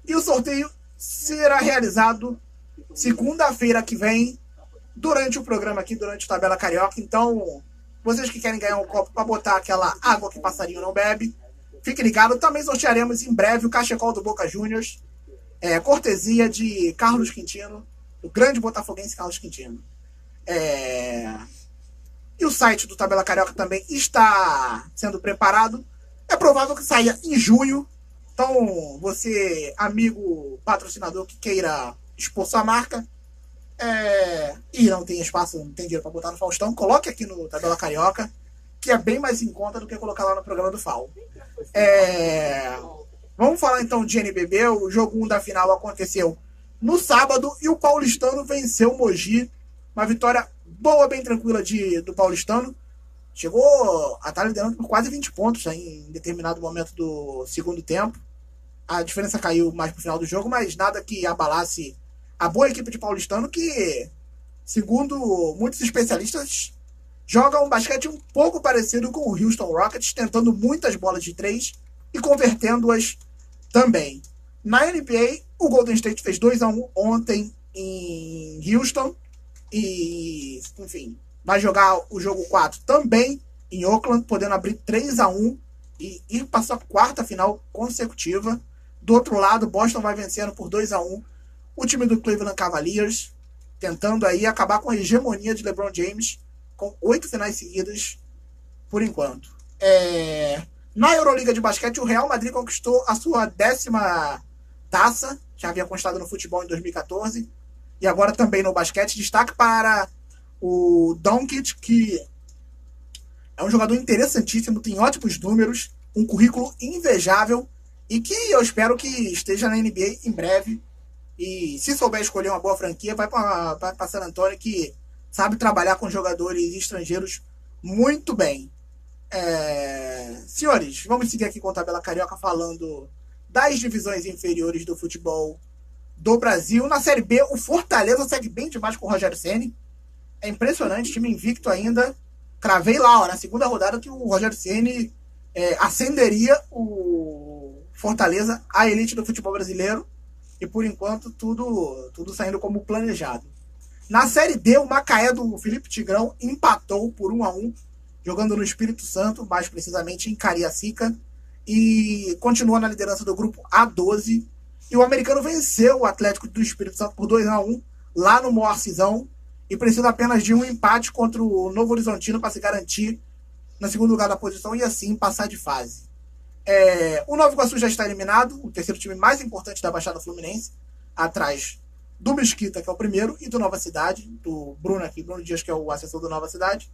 E o sorteio será realizado segunda-feira que vem, durante o programa aqui, durante o Tabela Carioca. Então, vocês que querem ganhar um copo para botar aquela água que passarinho não bebe, fique ligado. Também sortearemos em breve o cachecol do Boca Juniors, cortesia de Carlos Quintino, o grande botafoguense Carlos Quintino. E o site do Tabela Carioca também está sendo preparado. É provável que saia em junho. Então, você, amigo patrocinador que queira expor sua marca, e não tem espaço, não tem dinheiro para botar no Faustão, coloque aqui no Tabela Carioca, que é bem mais em conta do que colocar lá no programa do FAO. Vamos falar então de NBB. O jogo 1 da final aconteceu no sábado e o Paulistano venceu o Mogi. Uma vitória boa, bem tranquila do Paulistano. Chegou a estar liderando por quase 20 pontos em determinado momento do segundo tempo. A diferença caiu mais pro final do jogo, mas nada que abalasse a boa equipe de Paulistano, que, segundo muitos especialistas, joga um basquete um pouco parecido com o Houston Rockets, tentando muitas bolas de 3 e convertendo-as também. Na NBA, o Golden State fez 2-1 ontem em Houston e, enfim, vai jogar o jogo 4 também em Oakland, podendo abrir 3-1 e ir para sua quarta final consecutiva. Do outro lado, Boston vai vencendo por 2-1 o time do Cleveland Cavaliers, tentando aí acabar com a hegemonia de LeBron James, com 8 finais seguidas por enquanto. Na Euroliga de basquete, o Real Madrid conquistou a sua 10ª taça, já havia conquistado no futebol em 2014, e agora também no basquete. Destaque para o Doncic, que é um jogador interessantíssimo, tem ótimos números, um currículo invejável, e que eu espero que esteja na NBA em breve. E se souber escolher uma boa franquia, vai para San Antonio, que sabe trabalhar com jogadores estrangeiros muito bem. Senhores, vamos seguir aqui com a Tabela Carioca falando das divisões inferiores do futebol do Brasil. Na Série B, o Fortaleza segue bem demais com o Rogério Ceni. É impressionante, time invicto ainda. Cravei lá, na segunda rodada, que o Rogério Ceni ascenderia o Fortaleza à elite do futebol brasileiro. E por enquanto tudo saindo como planejado. Na Série D, o Macaé do Felipe Tigrão empatou por 1-1, jogando no Espírito Santo, mais precisamente em Cariacica, e continua na liderança do grupo A12. E o Americano venceu o Atlético do Espírito Santo por 2-1 lá no Moacizão, e precisa apenas de um empate contra o Novo Horizontino para se garantir no segundo lugar da posição e assim passar de fase. O Nova Iguaçu já está eliminado, o terceiro time mais importante da Baixada Fluminense, atrás do Mesquita, que é o primeiro, e do Nova Cidade, do Bruno Dias, que é o assessor do Nova Cidade.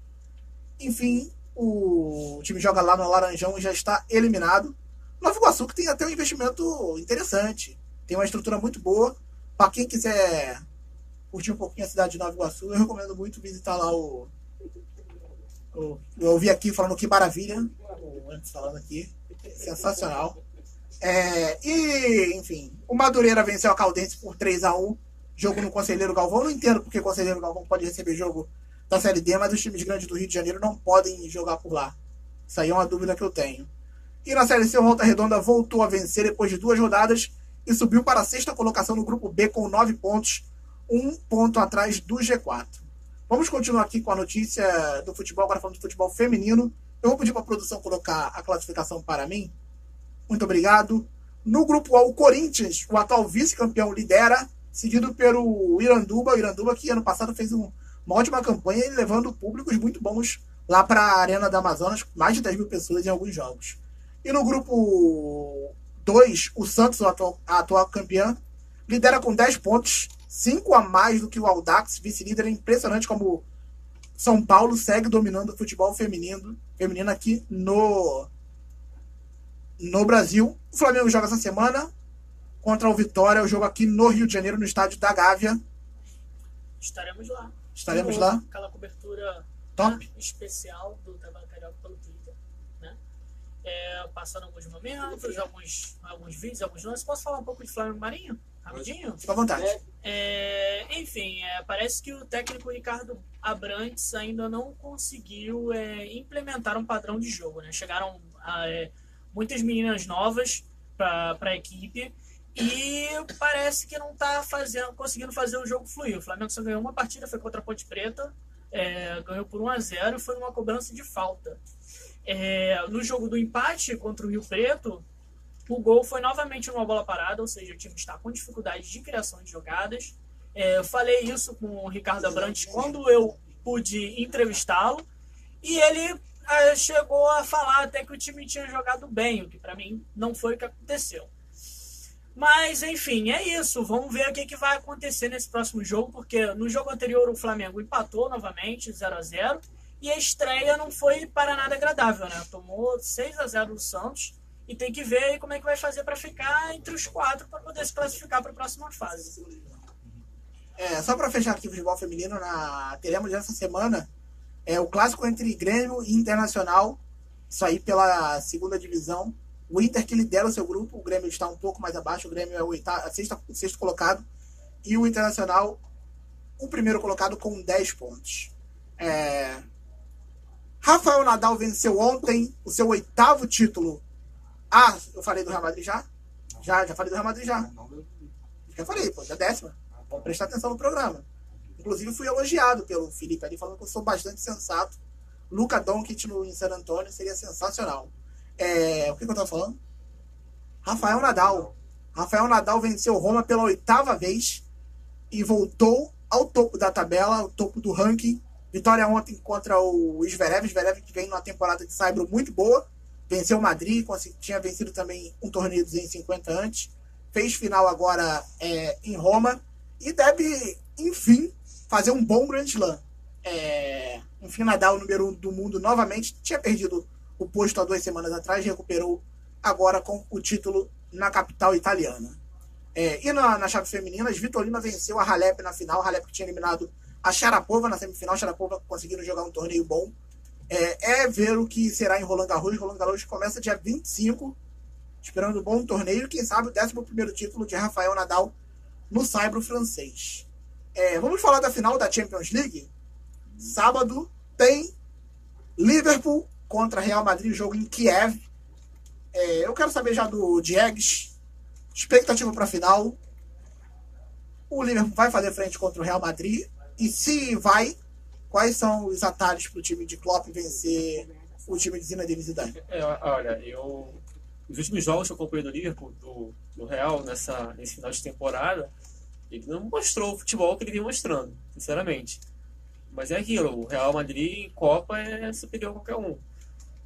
Enfim, o time joga lá no Laranjão e já está eliminado. Nova Iguaçu, que tem até um investimento interessante, tem uma estrutura muito boa. Para quem quiser curtir um pouquinho a cidade de Nova Iguaçu, eu recomendo muito visitar lá eu ouvi aqui falando que maravilha, antes falando aqui, sensacional. Enfim, o Madureira venceu a Caldense por 3-1, jogo no Conselheiro Galvão. Eu não entendo porque o Conselheiro Galvão pode receber jogo da Série D, mas os times grandes do Rio de Janeiro não podem jogar por lá. Isso aí é uma dúvida que eu tenho. E na Série C, o Volta Redonda voltou a vencer depois de 2 rodadas e subiu para a 6ª colocação no Grupo B com 9 pontos, 1 ponto atrás do G4. Vamos continuar aqui com a notícia do futebol, agora falando de futebol feminino. Eu vou pedir para a produção colocar a classificação para mim. Muito obrigado. No Grupo A, o Corinthians, o atual vice-campeão, lidera, seguido pelo Iranduba. O Iranduba, que ano passado fez uma ótima campanha, levando públicos muito bons lá para a Arena da Amazonas, mais de 10 mil pessoas em alguns jogos. E no Grupo 2, o Santos, a atual campeã, lidera com 10 pontos, 5 a mais do que o Audax, vice-líder. É impressionante como São Paulo segue dominando o futebol feminino aqui no Brasil. O Flamengo joga essa semana contra o Vitória, o jogo aqui no Rio de Janeiro, no estádio da Gávea. Estaremos lá. Estaremos lá. Aquela cobertura top, especial do Trabalho Carioca pelo Twitter, né? Passando alguns momentos, alguns vídeos, alguns lances. Posso falar um pouco de Flamengo Marinho? Rapidinho? Fica à vontade. Enfim, parece que o técnico Ricardo Abrantes ainda não conseguiu implementar um padrão de jogo, né? Chegaram muitas meninas novas para a equipe e parece que não está conseguindo fazer o jogo fluir. O Flamengo só ganhou uma partida, foi contra a Ponte Preta, ganhou por 1-0 e foi numa cobrança de falta. No jogo do empate contra o Rio Preto, o gol foi novamente numa bola parada, ou seja, o time está com dificuldade de criação de jogadas. Eu falei isso com o Ricardo Abrantes quando eu pude entrevistá-lo, e ele chegou a falar até que o time tinha jogado bem, o que para mim não foi o que aconteceu. Mas, enfim, é isso. Vamos ver o que vai acontecer nesse próximo jogo, porque no jogo anterior o Flamengo empatou novamente, 0-0, e a estreia não foi para nada agradável, né? Tomou 6-0 do Santos, e tem que ver aí como é que vai fazer para ficar entre os 4 para poder se classificar para a próxima fase. Só para fechar aqui o futebol feminino, teremos essa semana o clássico entre Grêmio e Internacional, isso aí pela 2ª divisão. O Inter que lidera o seu grupo, o Grêmio está um pouco mais abaixo, o Grêmio é o 6º colocado, e o Internacional, o 1º colocado com 10 pontos. Rafael Nadal venceu ontem o seu 8º título. Eu falei do Real Madrid já? Já falei do Real Madrid já. Já falei, da 10ª. Vamos prestar atenção no programa. Inclusive fui elogiado pelo Felipe ali, falando que eu sou bastante sensato. Luka Doncic em San Antonio seria sensacional. O que eu tava falando? Rafael Nadal. Rafael Nadal venceu Roma pela 8ª vez e voltou ao topo da tabela, ao topo do ranking. Vitória ontem contra o Zverev. Zverev que vem numa temporada de saibro muito boa. Venceu o Madrid, tinha vencido também um torneio 250 antes. Fez final agora em Roma. E deve, enfim, fazer um bom Grand Slam. Enfim, Nadal, número 1 do mundo, novamente. Tinha perdido o posto há 2 semanas atrás. Recuperou agora com o título na capital italiana. E na chave feminina, Svitolina venceu a Halep na final. A Halep que tinha eliminado a Sharapova na semifinal. A Sharapova conseguindo jogar um torneio bom. Ver o que será em Roland Garros. Roland Garros começa dia 25, esperando um bom torneio. Quem sabe o 11º título de Rafael Nadal no saibro francês. Vamos falar da final da Champions League? Sábado tem Liverpool contra Real Madrid, jogo em Kiev. Eu quero saber já do Diegues, expectativa para a final. O Liverpool vai fazer frente contra o Real Madrid? E se vai, quais são os atalhos para o time de Klopp vencer o time de Zinedine Zidane? Olha, os últimos jogos que eu acompanhei do Liverpool, do Real, nesse final de temporada, ele não mostrou o futebol que ele vinha mostrando, sinceramente. Mas é aquilo, o Real Madrid em Copa é superior a qualquer um.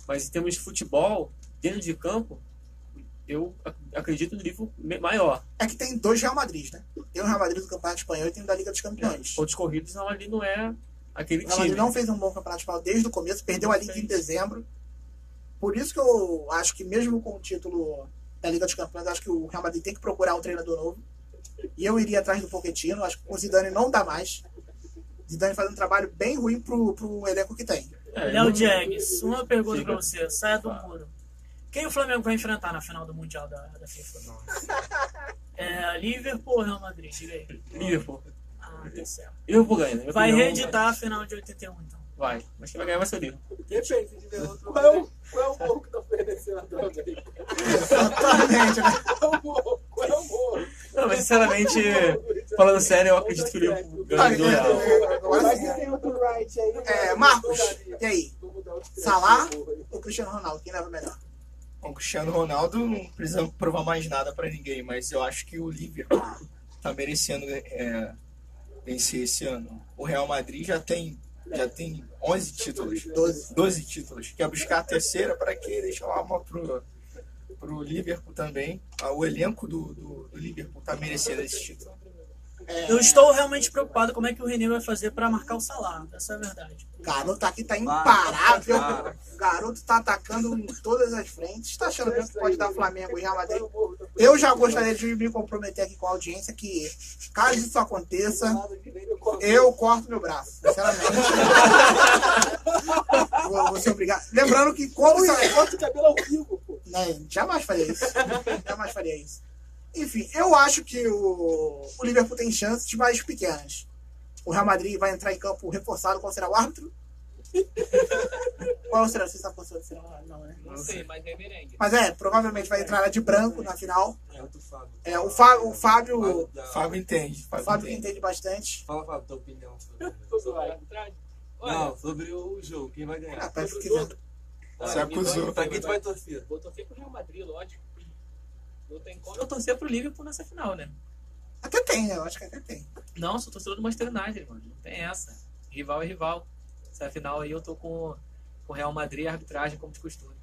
Mas em termos de futebol, dentro de campo, eu acredito no nível maior. É que tem 2 Real Madrid, né? Tem o Real Madrid do Campeonato Espanhol e tem o da Liga dos Campeões. Pontos corridos ali não é aquele O Real Madrid time. não fez um bom Campeonato Espanhol desde o começo, perdeu a Liga em dezembro. Por isso que eu acho que mesmo com o título da Liga dos Campeões, acho que o Real Madrid tem que procurar um treinador novo. E eu iria atrás do Pochettino. Acho que com o Zidane não dá mais. Zidane faz um trabalho bem ruim pro elenco que tem. Léo Jags, uma pergunta pra você. Saia do muro. Quem o Flamengo vai enfrentar na final do Mundial da FIFA? Liverpool ou Real Madrid? Diga aí. Liverpool. Ah, tá certo. Liverpool ganha. Né? Vai reeditar a final de 81, então. Vai. Mas quem vai ganhar vai ser o Liverpool. Depende de ver outro. Qual é o morro que tá oferecendo a droga aí? Exatamente, né? Qual é o morro? Qual é o morro? Não, mas sinceramente, falando sério, eu acredito que o Liverpool ganha do Real. Agora sim. Tem outro right aí. Marcos, e aí? Salah ou Cristiano Ronaldo? Quem leva melhor? Com o Cristiano Ronaldo não precisa provar mais nada pra ninguém, mas eu acho que o Liverpool tá merecendo vencer esse ano. O Real Madrid já tem 11 títulos. 12 títulos. Quer buscar a terceira para quê? Deixa lá uma pro Liverpool também. O elenco do Liverpool tá merecendo esse título. Eu estou realmente preocupado como é que o René vai fazer pra marcar o Salah. Essa é a verdade. O garoto aqui tá imparável. O garoto tá atacando em todas as frentes. Tá achando mesmo que pode dar Flamengo e Real Madrid? Eu já gostaria de me comprometer aqui com a audiência que, caso isso aconteça, eu corto meu braço. Sinceramente. Vou ser obrigado. Lembrando que quando Corta o cabelo ao vivo, pô. jamais faria isso. Jamais faria isso. Enfim, eu acho que o Liverpool tem chances mais pequenas. O Real Madrid vai entrar em campo reforçado. Qual será o árbitro? Qual será? Você sabe qual será o árbitro? Não, né? Não sei, mas é merengue. Mas provavelmente vai entrar de branco na final. O Fábio entende. O Fábio entende bastante. Fala, Fábio, tua opinião sobre o jogo. Quem vai ganhar? Rapaz, se quiser. Você acusou. Pra quem tu vai torcer? Vou torcer pro Real Madrid, lógico. Não tem como eu torcer pro Liverpool nessa final, né? Até tem, eu acho que até tem. Não, sou torcedor do Manchester United, mano. Não tem essa. Rival é rival. Essa final aí eu tô com o Real Madrid e a arbitragem como de costume.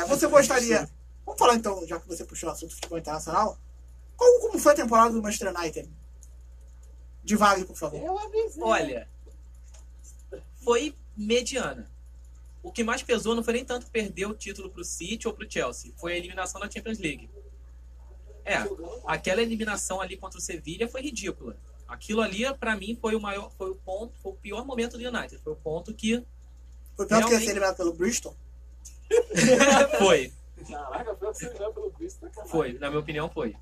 Você gostaria... Vamos falar então, já que você puxou o assunto do futebol internacional. Como foi a temporada do Manchester United? Devagar, por favor. Olha, foi mediana. O que mais pesou não foi nem tanto perder o título pro City ou pro Chelsea. Foi a eliminação da Champions League. Aquela eliminação ali contra o Sevilla foi ridícula. Aquilo ali, pra mim, foi o pior momento do United. Foi o ponto que... Foi pior que ia ser eliminado pelo Bristol? Foi. Caraca, foi eliminado pelo Bristol. Foi, na minha opinião, foi.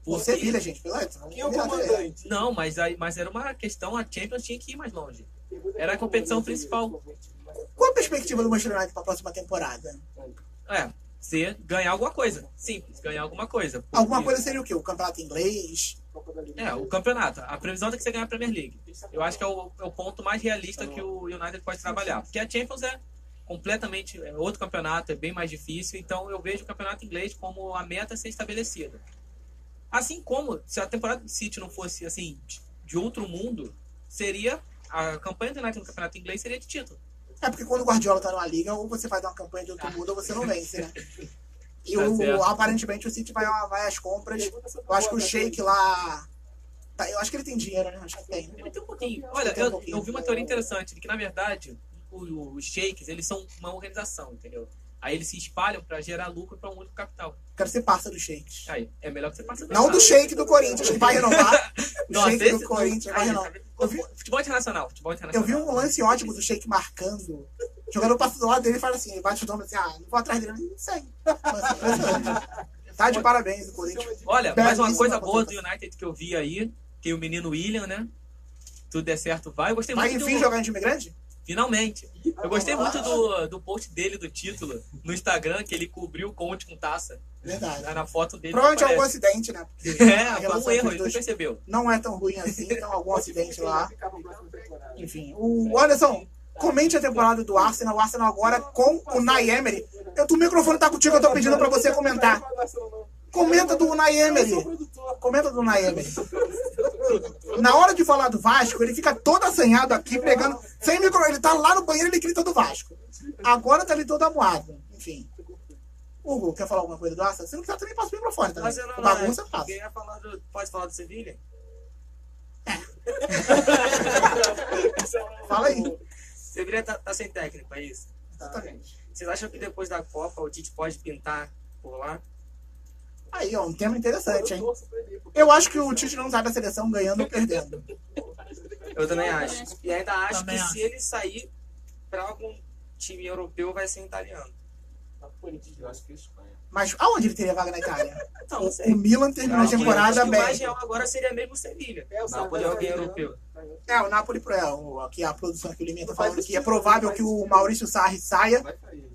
O Sevilla, gente, pelo Quem é o comandante? Não, mas era uma questão, a Champions tinha que ir mais longe. Era a competição principal. Qual a perspectiva do Manchester United para a próxima temporada? Ganhar alguma coisa. Simples, ganhar alguma coisa. Alguma coisa seria o quê? O campeonato inglês? O campeonato. A previsão é que você ganhe a Premier League. Eu acho que é o ponto mais realista que o United pode trabalhar. Porque a Champions é completamente outro campeonato, é bem mais difícil. Então eu vejo o campeonato inglês como a meta a ser estabelecida. Assim como, se a temporada do City não fosse assim de outro mundo, seria a campanha do United no campeonato inglês seria de título. Porque quando o Guardiola tá numa liga, ou você faz uma campanha de outro mundo, ou você não vence, né? E aparentemente o City vai às compras. Eu acho que o Sheik lá... eu acho que ele tem dinheiro, né? Acho que tem. Ele tem um pouquinho. Olha, eu vi uma teoria interessante, de que, na verdade, os Sheiks, eles são uma organização, entendeu? Aí eles se espalham pra gerar lucro pra um único capital. Quero ser parça do Sheik. Aí, é melhor que você passe do Não do Sheik do Corinthians, que vai renovar. O Sheik do Corinthians vai renovar. Futebol internacional. Eu vi um lance ótimo do Sheik marcando. O jogador passa do lado dele e fala assim, ele bate o nome assim, não vou atrás dele, não segue. Tá de parabéns o Corinthians. Olha, mais uma coisa boa do United que eu vi aí, que o menino William, né? Tudo der certo, vai. Eu gostei muito vai enfim jogar em time grande? Finalmente. Eu gostei muito do post dele, do título, no Instagram, que ele cobriu o Conte com taça. Verdade. Na foto dele. Provavelmente algum acidente, né? Foi um erro, ele não percebeu. Não é tão ruim assim, então algum acidente lá. Enfim, o Anderson, comente a temporada do Arsenal. O Arsenal agora com o Unai Emery. O microfone tá contigo, eu tô pedindo pra você comentar. Comenta do Unai Emery. Comenta do Unai Emery. Na hora de falar do Vasco, ele fica todo assanhado aqui, pegando sem microfone. Ele tá lá no banheiro, ele grita do Vasco. Agora tá ali todo amuado. Enfim. Hugo, quer falar alguma coisa do Arsenal? Se não quiser, também passa o microfone. Também. Mas eu não, Bagunça, passa. Alguém ia falar pode falar do Sevilha? Fala aí. Sevilha tá sem técnico, é isso? Exatamente. Vocês acham que depois da Copa o Tite pode pintar por lá? Aí, ó, um tema interessante, hein? Eu acho que o Tite não sai da seleção ganhando ou perdendo. Eu também acho. E ainda acho Também que acho. se ele sair para algum time europeu vai ser italiano. Eu acho que é Espanha. Mas aonde ele teria vaga na Itália? Então, não sei. O Milan terminou a temporada O mais bem. real agora seria mesmo o Sevilha. Napoli é alguém europeu. É, o Napoli, aqui a produção aqui, o Liminha tá falando que é provável que o Maurício Sarri saia.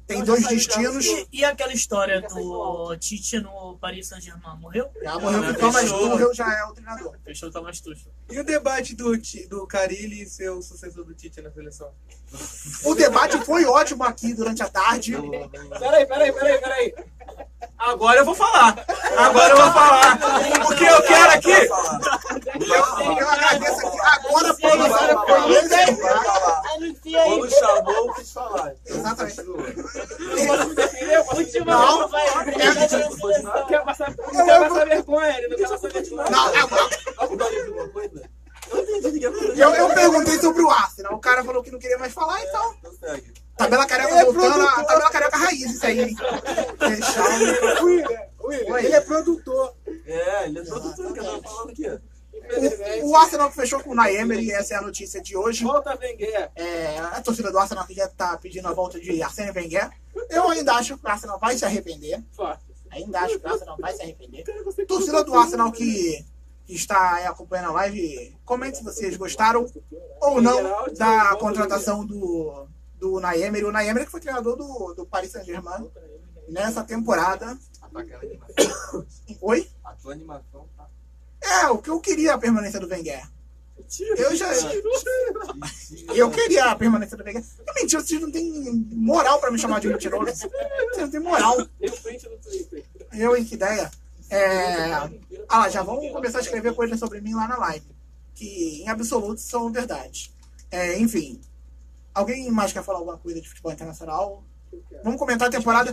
Tem dois destinos. E aquela história do Tite no Paris Saint-Germain? Morreu? Já morreu o Thomas Tuchel, já é o treinador. Fechou o Thomas Tuchel. E o debate do Carille ser o sucessor do Tite na seleção? O debate foi ótimo aqui durante a tarde. Peraí. Agora eu vou falar. O que eu quero aqui? Eu agradeço aqui. Agora a produção Quando chamou, eu quis falar. Exatamente. Não, Quer passar vergonha, ele não quer passar vergonha. Eu perguntei sobre o Arsenal. O cara falou que não queria mais falar, então. Tabela careca voltando, a tabela careca raiz, isso aí, hein? Fechar o Ele é produtor. Ele é produtor, que eu tava falando aqui. O Arsenal que fechou com o Unai Emery, essa é a notícia de hoje. Volta, Wenger. A torcida do Arsenal que já tá pedindo a volta de Arsène Wenger. Eu ainda acho que o Arsenal vai se arrepender. Ainda acho que o Arsenal vai se arrepender. Torcida do Arsenal que está aí acompanhando a live, comente se vocês gostaram ou não da contratação do Unai Emery. O Unai Emery que foi treinador do Paris Saint-Germain nessa temporada. Oi? A tua animação tá. O que eu queria a permanência do Wenger. Eu queria a permanência do Wenger. É mentira, vocês não têm moral pra me chamar de mentiroso. Vocês não têm moral. Eu, hein, que ideia. Já vão começar a escrever coisas sobre mim lá na live. Que, em absoluto, são verdade. Enfim. Alguém mais quer falar alguma coisa de futebol internacional? Vamos comentar a temporada.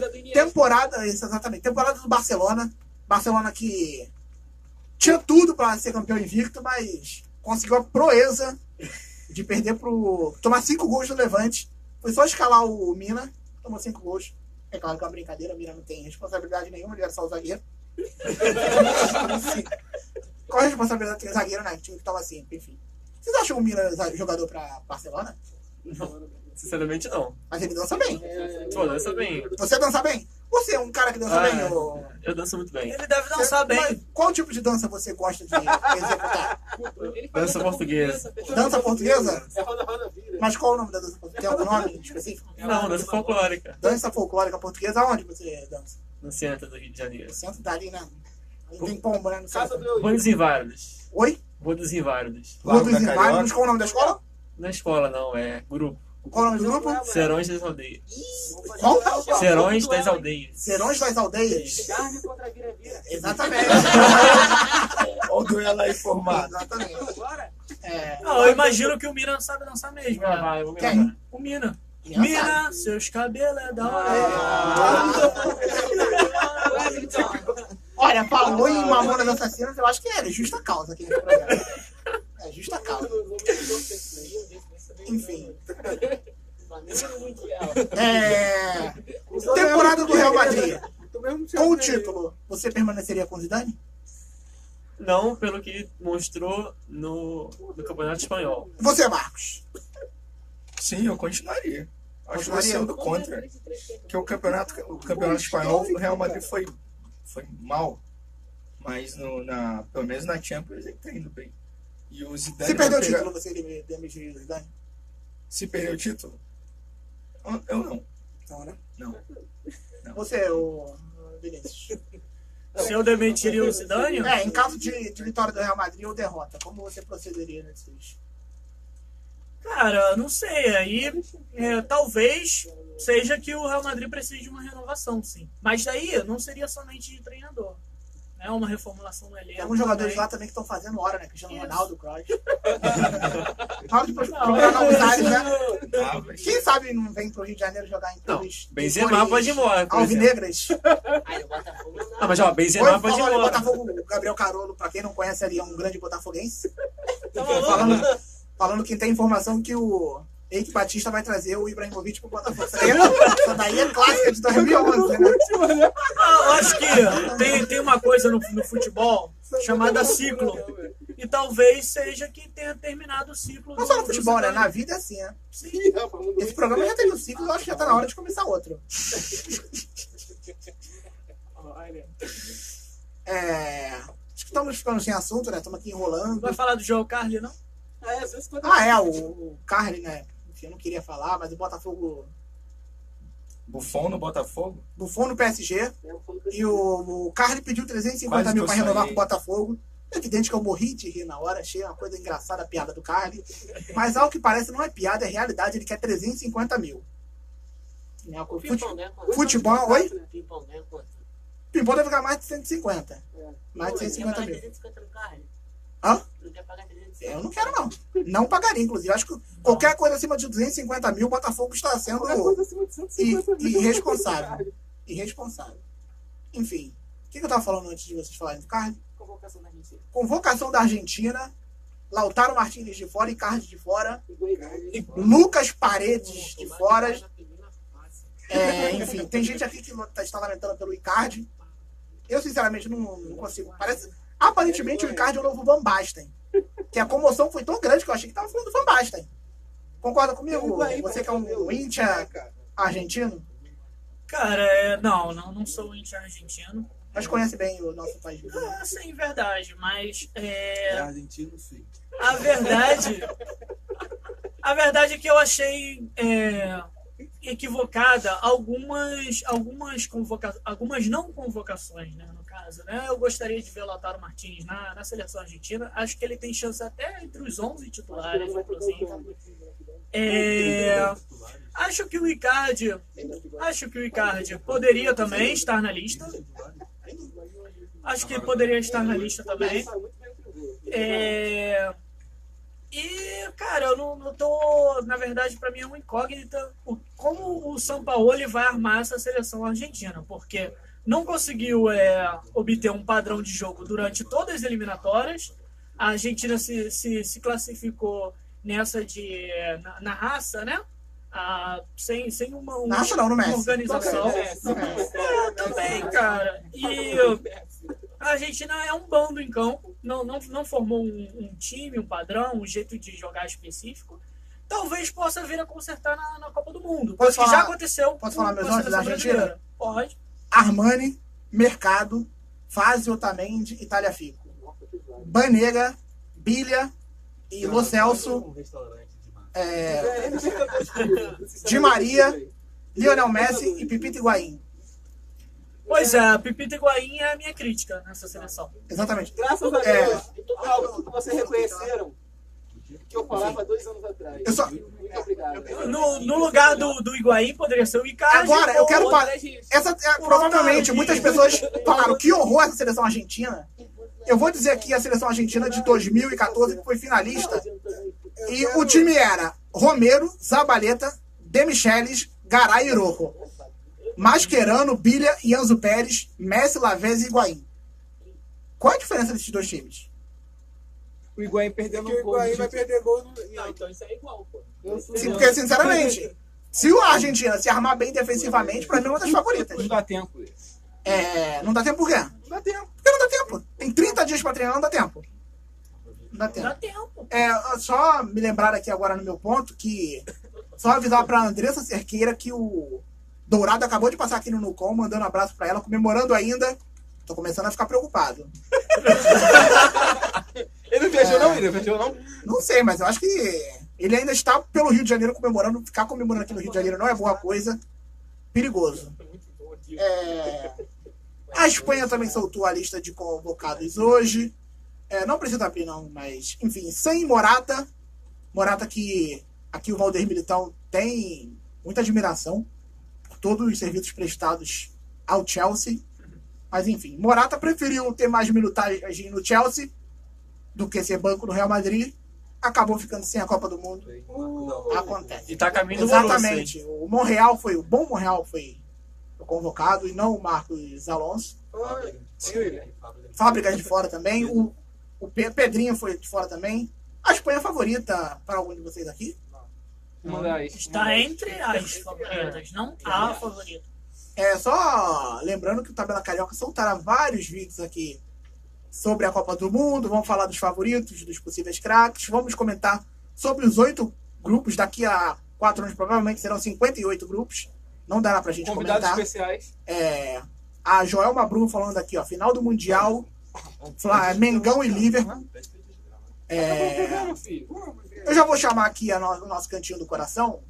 Exatamente. Temporada do Barcelona. Barcelona que tinha tudo para ser campeão invicto, mas conseguiu a proeza de perder tomar 5 gols do Levante. Foi só escalar o Mina, tomou 5 gols. É claro que é uma brincadeira, o Mina não tem responsabilidade nenhuma, ele era só o zagueiro. Qual a responsabilidade tem o zagueiro, né? O time que tava assim, enfim. Vocês acham o Mina jogador pra Barcelona? Sinceramente, não. Mas ele dança bem. Pô, dança bem. Você dança bem? Você é um cara que dança bem? Ou... Eu danço muito bem. Ele deve dançar bem. Mas qual tipo de dança você gosta de executar? Dança portuguesa. Dança portuguesa? Mas qual é o nome da dança portuguesa? Tem algum nome específico? Não, dança folclórica. Dança folclórica portuguesa, aonde você dança? No centro do Rio de Janeiro. Centro dali, né? Tem pombo, né? No centro. Rua dos Inválidos. Oi? Rua dos Inválidos. Rua dos Inválidos. Qual é o nome da escola? Não é escola, não. É grupo. Qual é o nome do grupo? Serões das Aldeias. Qual? Serões das Aldeias. Serões das Aldeias. Carne contra vira-vira. Exatamente. Olha o duelo aí formado. Exatamente. Não, eu imagino que o Mina sabe dançar mesmo. Vai, vou Quem? gravar. O Mina. Mina Mina, seus cabelos é da hora. Olha, falou em Mamonas Assassinas, eu acho que é justa causa aqui nesse programa. É justa causa. Enfim. Temporada do Real Madrid. Com o título, você permaneceria com o Zidane? Não pelo que mostrou no Campeonato Espanhol. Você, Marcos? Sim, eu continuaria. Acho que você é do contra. Que o campeonato espanhol, o Real Madrid foi mal. Mas pelo menos na Champions ele tá indo bem. E o Zidane. Se perder o título, você demitiria o Zidane? Se perder o título? Eu não. Não, né? Não. Você, o Vinícius. Se eu demitiria o Zidane? Em caso de vitória do Real Madrid ou derrota, como você procederia nesses? Cara, não sei. Aí talvez seja que o Real Madrid precise de uma renovação, sim. Mas daí não seria somente de treinador. né? Uma reformulação no elenco. Tem alguns jogadores também. lá também que estão fazendo hora, né? Cristiano Isso. Ronaldo, Kroos. Na hora de procurar novos ares, né? Quem sabe não vem pro Rio de Janeiro jogar em Não, clubes Benzema pode ir embora, por exemplo. alvinegras. Ah, mas ó, Benzema pode ir Falando em embora. Botafogo, o Gabriel Carolo, pra quem não conhece, ali é um grande botafoguense. Tá maluco? Falando que tem informação que o Eike Batista vai trazer o Ibrahimovic pro Botafogo. Essa daí é clássica de 2011, né? Eu acho que tem uma coisa no futebol chamada ciclo. E talvez seja que tenha terminado o ciclo. Não só no futebol, né? Na vida é assim, né? Esse programa já teve um ciclo, eu acho que já tá na hora de começar outro. Acho que estamos ficando sem assunto, né? Estamos aqui enrolando. Vai falar do João Carli, não? O Carly, né? Enfim, eu não queria falar, mas o Botafogo... Buffon no Botafogo? Buffon no PSG. E o Carly pediu 350 Quase mil que pra eu renovar sonhei. com o Botafogo. É evidente que eu morri de rir na hora, achei uma coisa engraçada a piada do Carly. Mas ao que parece não é piada, é realidade, ele quer 350 mil. Né? Futebol, oi? Pimpão deve ficar mais de 150. Mais de 150 mil. Hã? Eu não quero, não. Não pagaria, inclusive. Acho que qualquer coisa acima de 250 mil, o Botafogo está sendo irresponsável. Irresponsável. Enfim. O que eu estava falando antes de vocês falarem do Carly? Convocação da Argentina. Lautaro Martínez de fora, Icardi de fora. Lucas Paredes de fora. Enfim, tem gente aqui que está lamentando pelo Icardi. Eu, sinceramente, não consigo. Aparentemente, o Icardi é o novo Van Basten. Que a comoção foi tão grande que eu achei que estava falando do Van Basten. Concorda comigo? Você que é um íntia argentino? Cara, não sou íntia argentino. Mas conhece bem o nosso país. Sim, verdade, mas argentino, sim. A verdade é que eu achei equivocada algumas não convocações, né, no caso, né? Eu gostaria de ver o Lautaro Martínez na seleção argentina. Acho que ele tem chance até entre os 11 titulares, inclusive. Acho que o Icardi poderia também estar na lista. Acho que ele poderia estar na lista também. E, cara, eu não tô... Na verdade, pra mim é uma incógnita como o Sampaoli vai armar essa seleção argentina, porque não conseguiu obter um padrão de jogo durante todas as eliminatórias. A Argentina se classificou nessa na raça, né? Sem uma organização. Também, cara. E a Argentina é um bando em campo, não formou um time, um padrão, um jeito de jogar específico. Talvez possa vir a consertar na Copa do Mundo. Que já aconteceu. Posso falar meus com a nomes da seleção Argentina? brasileira. Pode. Armani, Mercado, Fazio, Otamendi e Tagliafico. Banega, Bilha e Lo Celso. Di Maria, Lionel Messi e Pipita Higuaín. Pois é, Pipita Higuaín é a minha crítica nessa seleção. Exatamente. Graças a Deus, algo que vocês reconheceram que eu falava 2 anos atrás. Muito obrigado. No lugar do Higuaín poderia ser o Icardi. Agora, eu quero falar. Provavelmente, muitas pessoas falaram que horror essa seleção argentina. Eu vou dizer aqui a seleção argentina de 2014, que foi finalista. E o time era Romero, Zabaleta, De Michelis, Garay e Rojo. Mascherano, Bilha e Enzo Pérez, Messi, Lavezzi e Higuaín. Qual a diferença desses dois times? O Higuaín perdeu no gol. O Higuaín vai perder gol no... Não, então isso é igual, pô. Sim, porque, sinceramente, se a Argentina se armar bem defensivamente, pra mim é uma das favoritas. Não dá tempo. Não dá tempo por quê? Não dá tempo. Por que não dá tempo? Tem 30 dias pra treinar, não dá tempo. Não dá tempo. Dá tempo. Só me lembrar aqui agora no meu ponto que... Só avisar pra Andressa Cerqueira que o Dourado acabou de passar aqui no Nucom, mandando um abraço pra ela, comemorando ainda. Tô começando a ficar preocupado. Ele não viajou não? Ele não viajou não? Não sei, mas eu acho que ele ainda está pelo Rio de Janeiro comemorando. Ficar comemorando aqui no Rio de Janeiro não é boa coisa. Perigoso. A Espanha também soltou a lista de convocados hoje. Não precisa abrir não, mas... Enfim, sem Morata. Morata que aqui o Valdir Militão tem muita admiração por todos os serviços prestados ao Chelsea. Mas enfim, Morata preferiu ter mais minutagem no Chelsea do que ser banco no Real Madrid. Acabou ficando sem a Copa do Mundo. Acontece. E tá caminho do Exatamente. O bom Monreal foi convocado e não o Marcos Alonso. Fábricas de fora também. O Pedrinho foi de fora também. A Espanha é favorita para algum de vocês aqui? Está entre as favoritas, não a favorita. Só lembrando que o Tabela Carioca soltará vários vídeos aqui sobre a Copa do Mundo. Vamos falar dos favoritos, dos possíveis craques. Vamos comentar sobre os 8 grupos. Daqui a 4 anos provavelmente serão 58 grupos. Não dará pra gente Convidados comentar. especiais. A Joelma Bruno falando aqui, ó, final do Mundial, Mengão e Liverpool. Eu já vou chamar aqui o nosso cantinho do coração.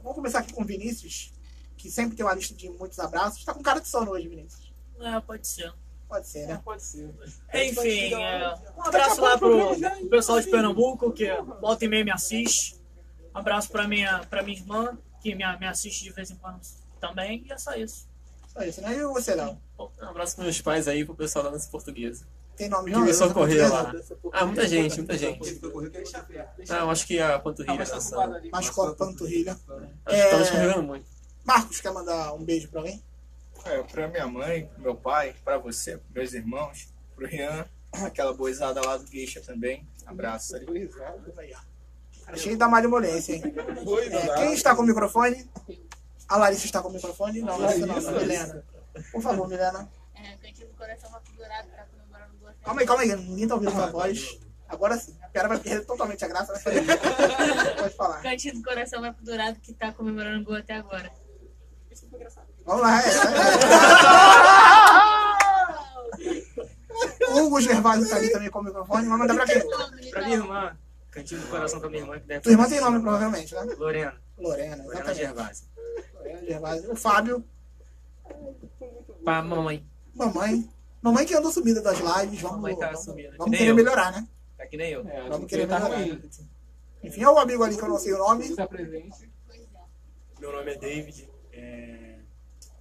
Vou começar aqui com o Vinícius, que sempre tem uma lista de muitos abraços. Tá com cara de sono hoje, Vinícius. Pode ser. Pode ser, né? Pode ser. Enfim, um abraço lá pro pessoal de Pernambuco, que volta e meia me assiste. Um abraço pra minha irmã, que me assiste de vez em quando também. E é só isso. Só isso, né? E você, Léo? Um abraço pros meus pais aí, pro pessoal da dança portuguesa. Tem nome que não? me socorreu lá. Muita gente. Não, acho que a panturrilha dançando. Mas com a panturrilha. Acho que tava escorregando muito. Marcos, quer mandar um beijo pra alguém? Pra minha mãe, pro meu pai, pra você, pros meus irmãos, pro Rian, aquela boizada lá do Gueixa também. Abraço ali. Cara, cheio da malemolência, hein? Quem está com o microfone? A Larissa está com o microfone? Não, Larissa não, Milena. Por favor, Milena. Cantinho do coração vai figurado pra comemorar no gol. Calma aí, ninguém tá ouvindo sua voz. Agora sim, a piada vai perder totalmente a graça. Pode falar. Cantinho do coração vai pro Dourado que tá comemorando o gol até agora. Vamos lá, O Hugo Gervásio tá ali também com o microfone. Vai mandar pra quem? Pra minha irmã. Cantinho do coração com a minha irmã. Tua irmã tem nome, provavelmente, né? Lorena, exatamente. Gervásio. Lorena Gervásio. O Fábio. Pra mamãe. Mamãe que andou sumida das lives. Mamãe tá sumida. Vamos querer melhorar, né? Tá que nem eu. Vamos querer melhorar. Enfim, é o amigo ali que eu não sei o nome. Meu nome é David.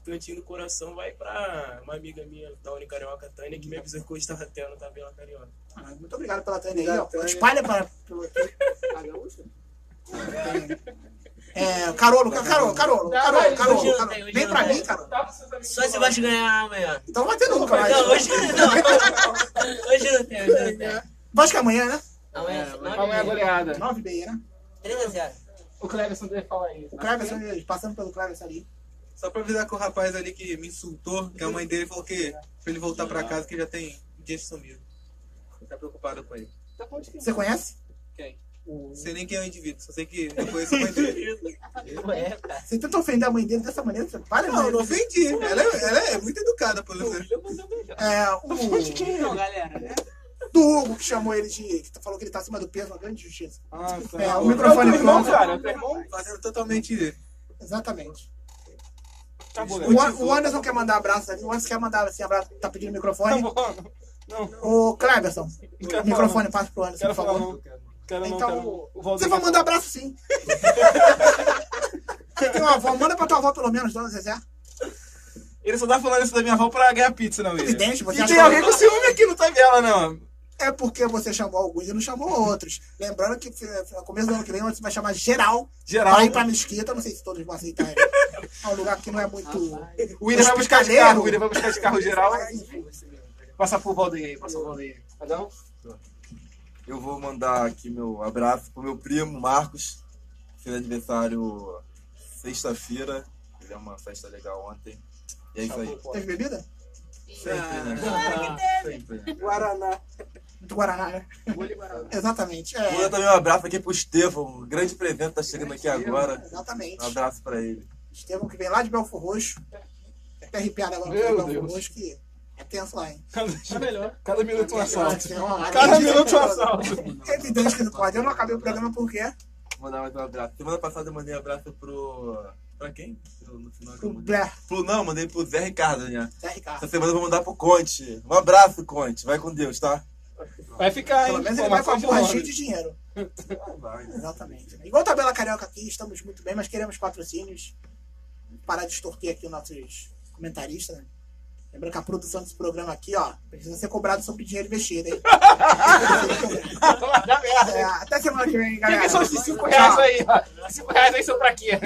Cantinho do coração vai pra uma amiga minha da Unicarioca, Tânia, que me avisou que hoje estava tendo Tabela Carioca. Muito obrigado pela Tânia aí, ó. Espalha para... Carolo. Vem pra mim, Carolo. Só se vai ganhar amanhã. Então não vai ter nunca mais. Não, hoje não. Hoje não tem. Vasco amanhã, né? Amanhã é goleada. 9h30, né? 3-0. O Cleverson deve falar isso. O Cleverson, passando pelo Cleverson ali. Só pra avisar que o rapaz ali que me insultou, que a mãe dele falou que pra ele voltar pra casa que já tem dias sumido. Tá preocupado com ele. Você conhece? Quem? Sei nem quem é o indivíduo, só sei que eu conheço a mãe dele. Você tenta ofender a mãe dele dessa maneira? Você vale não, não ofendi. Ela é muito educada, por exemplo. Do Hugo, que chamou ele de... que falou que ele tá acima do peso, uma grande justiça. O microfone pronto. Fazendo totalmente... Exatamente. O Anderson quer mandar abraço ali. O Anderson quer mandar assim, abraço, tá pedindo microfone. O Cleverson, o microfone passa pro Anderson, por favor. Então, você vai mandar abraço sim. Você tem uma avó, manda pra tua avó pelo menos, dona Zezé. Ele só tá falando isso da minha avó pra ganhar pizza, não, Evidente, você e tem alguém com ciúme aqui no Tabela, não. É porque você chamou alguns e não chamou outros. Lembrando que no começo do ano que vem você vai chamar geral. Pra ir pra Mesquita, não sei se todos vão aceitar. É um lugar que não é muito... O William vai buscar de carro, esse carro geral. Passa pro Valdeir aí, Adão? Eu vou mandar aqui meu abraço pro meu primo, Marcos. Fez aniversário sexta-feira. Ele é uma festa legal ontem. E é isso aí. Teve bebida? Sempre, né? Sempre. Guaraná. Do Guaraná, né? Exatamente. Vou mandar também um abraço aqui pro Estevão. Um grande presente tá chegando aqui agora. Exatamente. Um abraço pra ele. Estevão que vem lá de Belfor Roxo. Até arrepiado agora no Belfor Roxo, que é tenso lá, hein? Cada minuto um assalto. Cada minuto um assalto. É evidente que não pode. Eu não acabei o programa por quê? Vou mandar mais um abraço. Semana passada eu mandei um abraço pro... Pra quem? No final Pro Blair. Não, mandei pro Zé Ricardo, né? Zé Ricardo. Essa semana eu vou mandar pro Conte. Um abraço, Conte. Vai com Deus, tá? Vai ficar, hein? Pelo menos ele vai com a borrachinha de dinheiro. Exatamente. Igual Tabela Carioca aqui, estamos muito bem, mas queremos patrocínios. Parar de extorquir aqui os nossos comentaristas, né? Lembrando que a produção desse programa aqui, ó, precisa ser cobrado sobre dinheiro investido, hein? Até semana que vem, galera. O que são esses 5 reais aí? Ó? 5 reais aí são pra quê?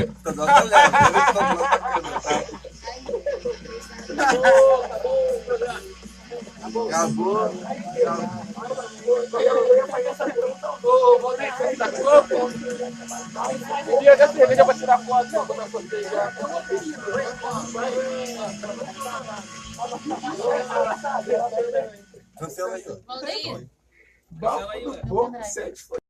Acabou. Vou descer da Copa. Queria dar cerveja pra tirar foto. Só como eu sorteio já. Cancela aí, ó. Valdeir. Bom, 7 foi.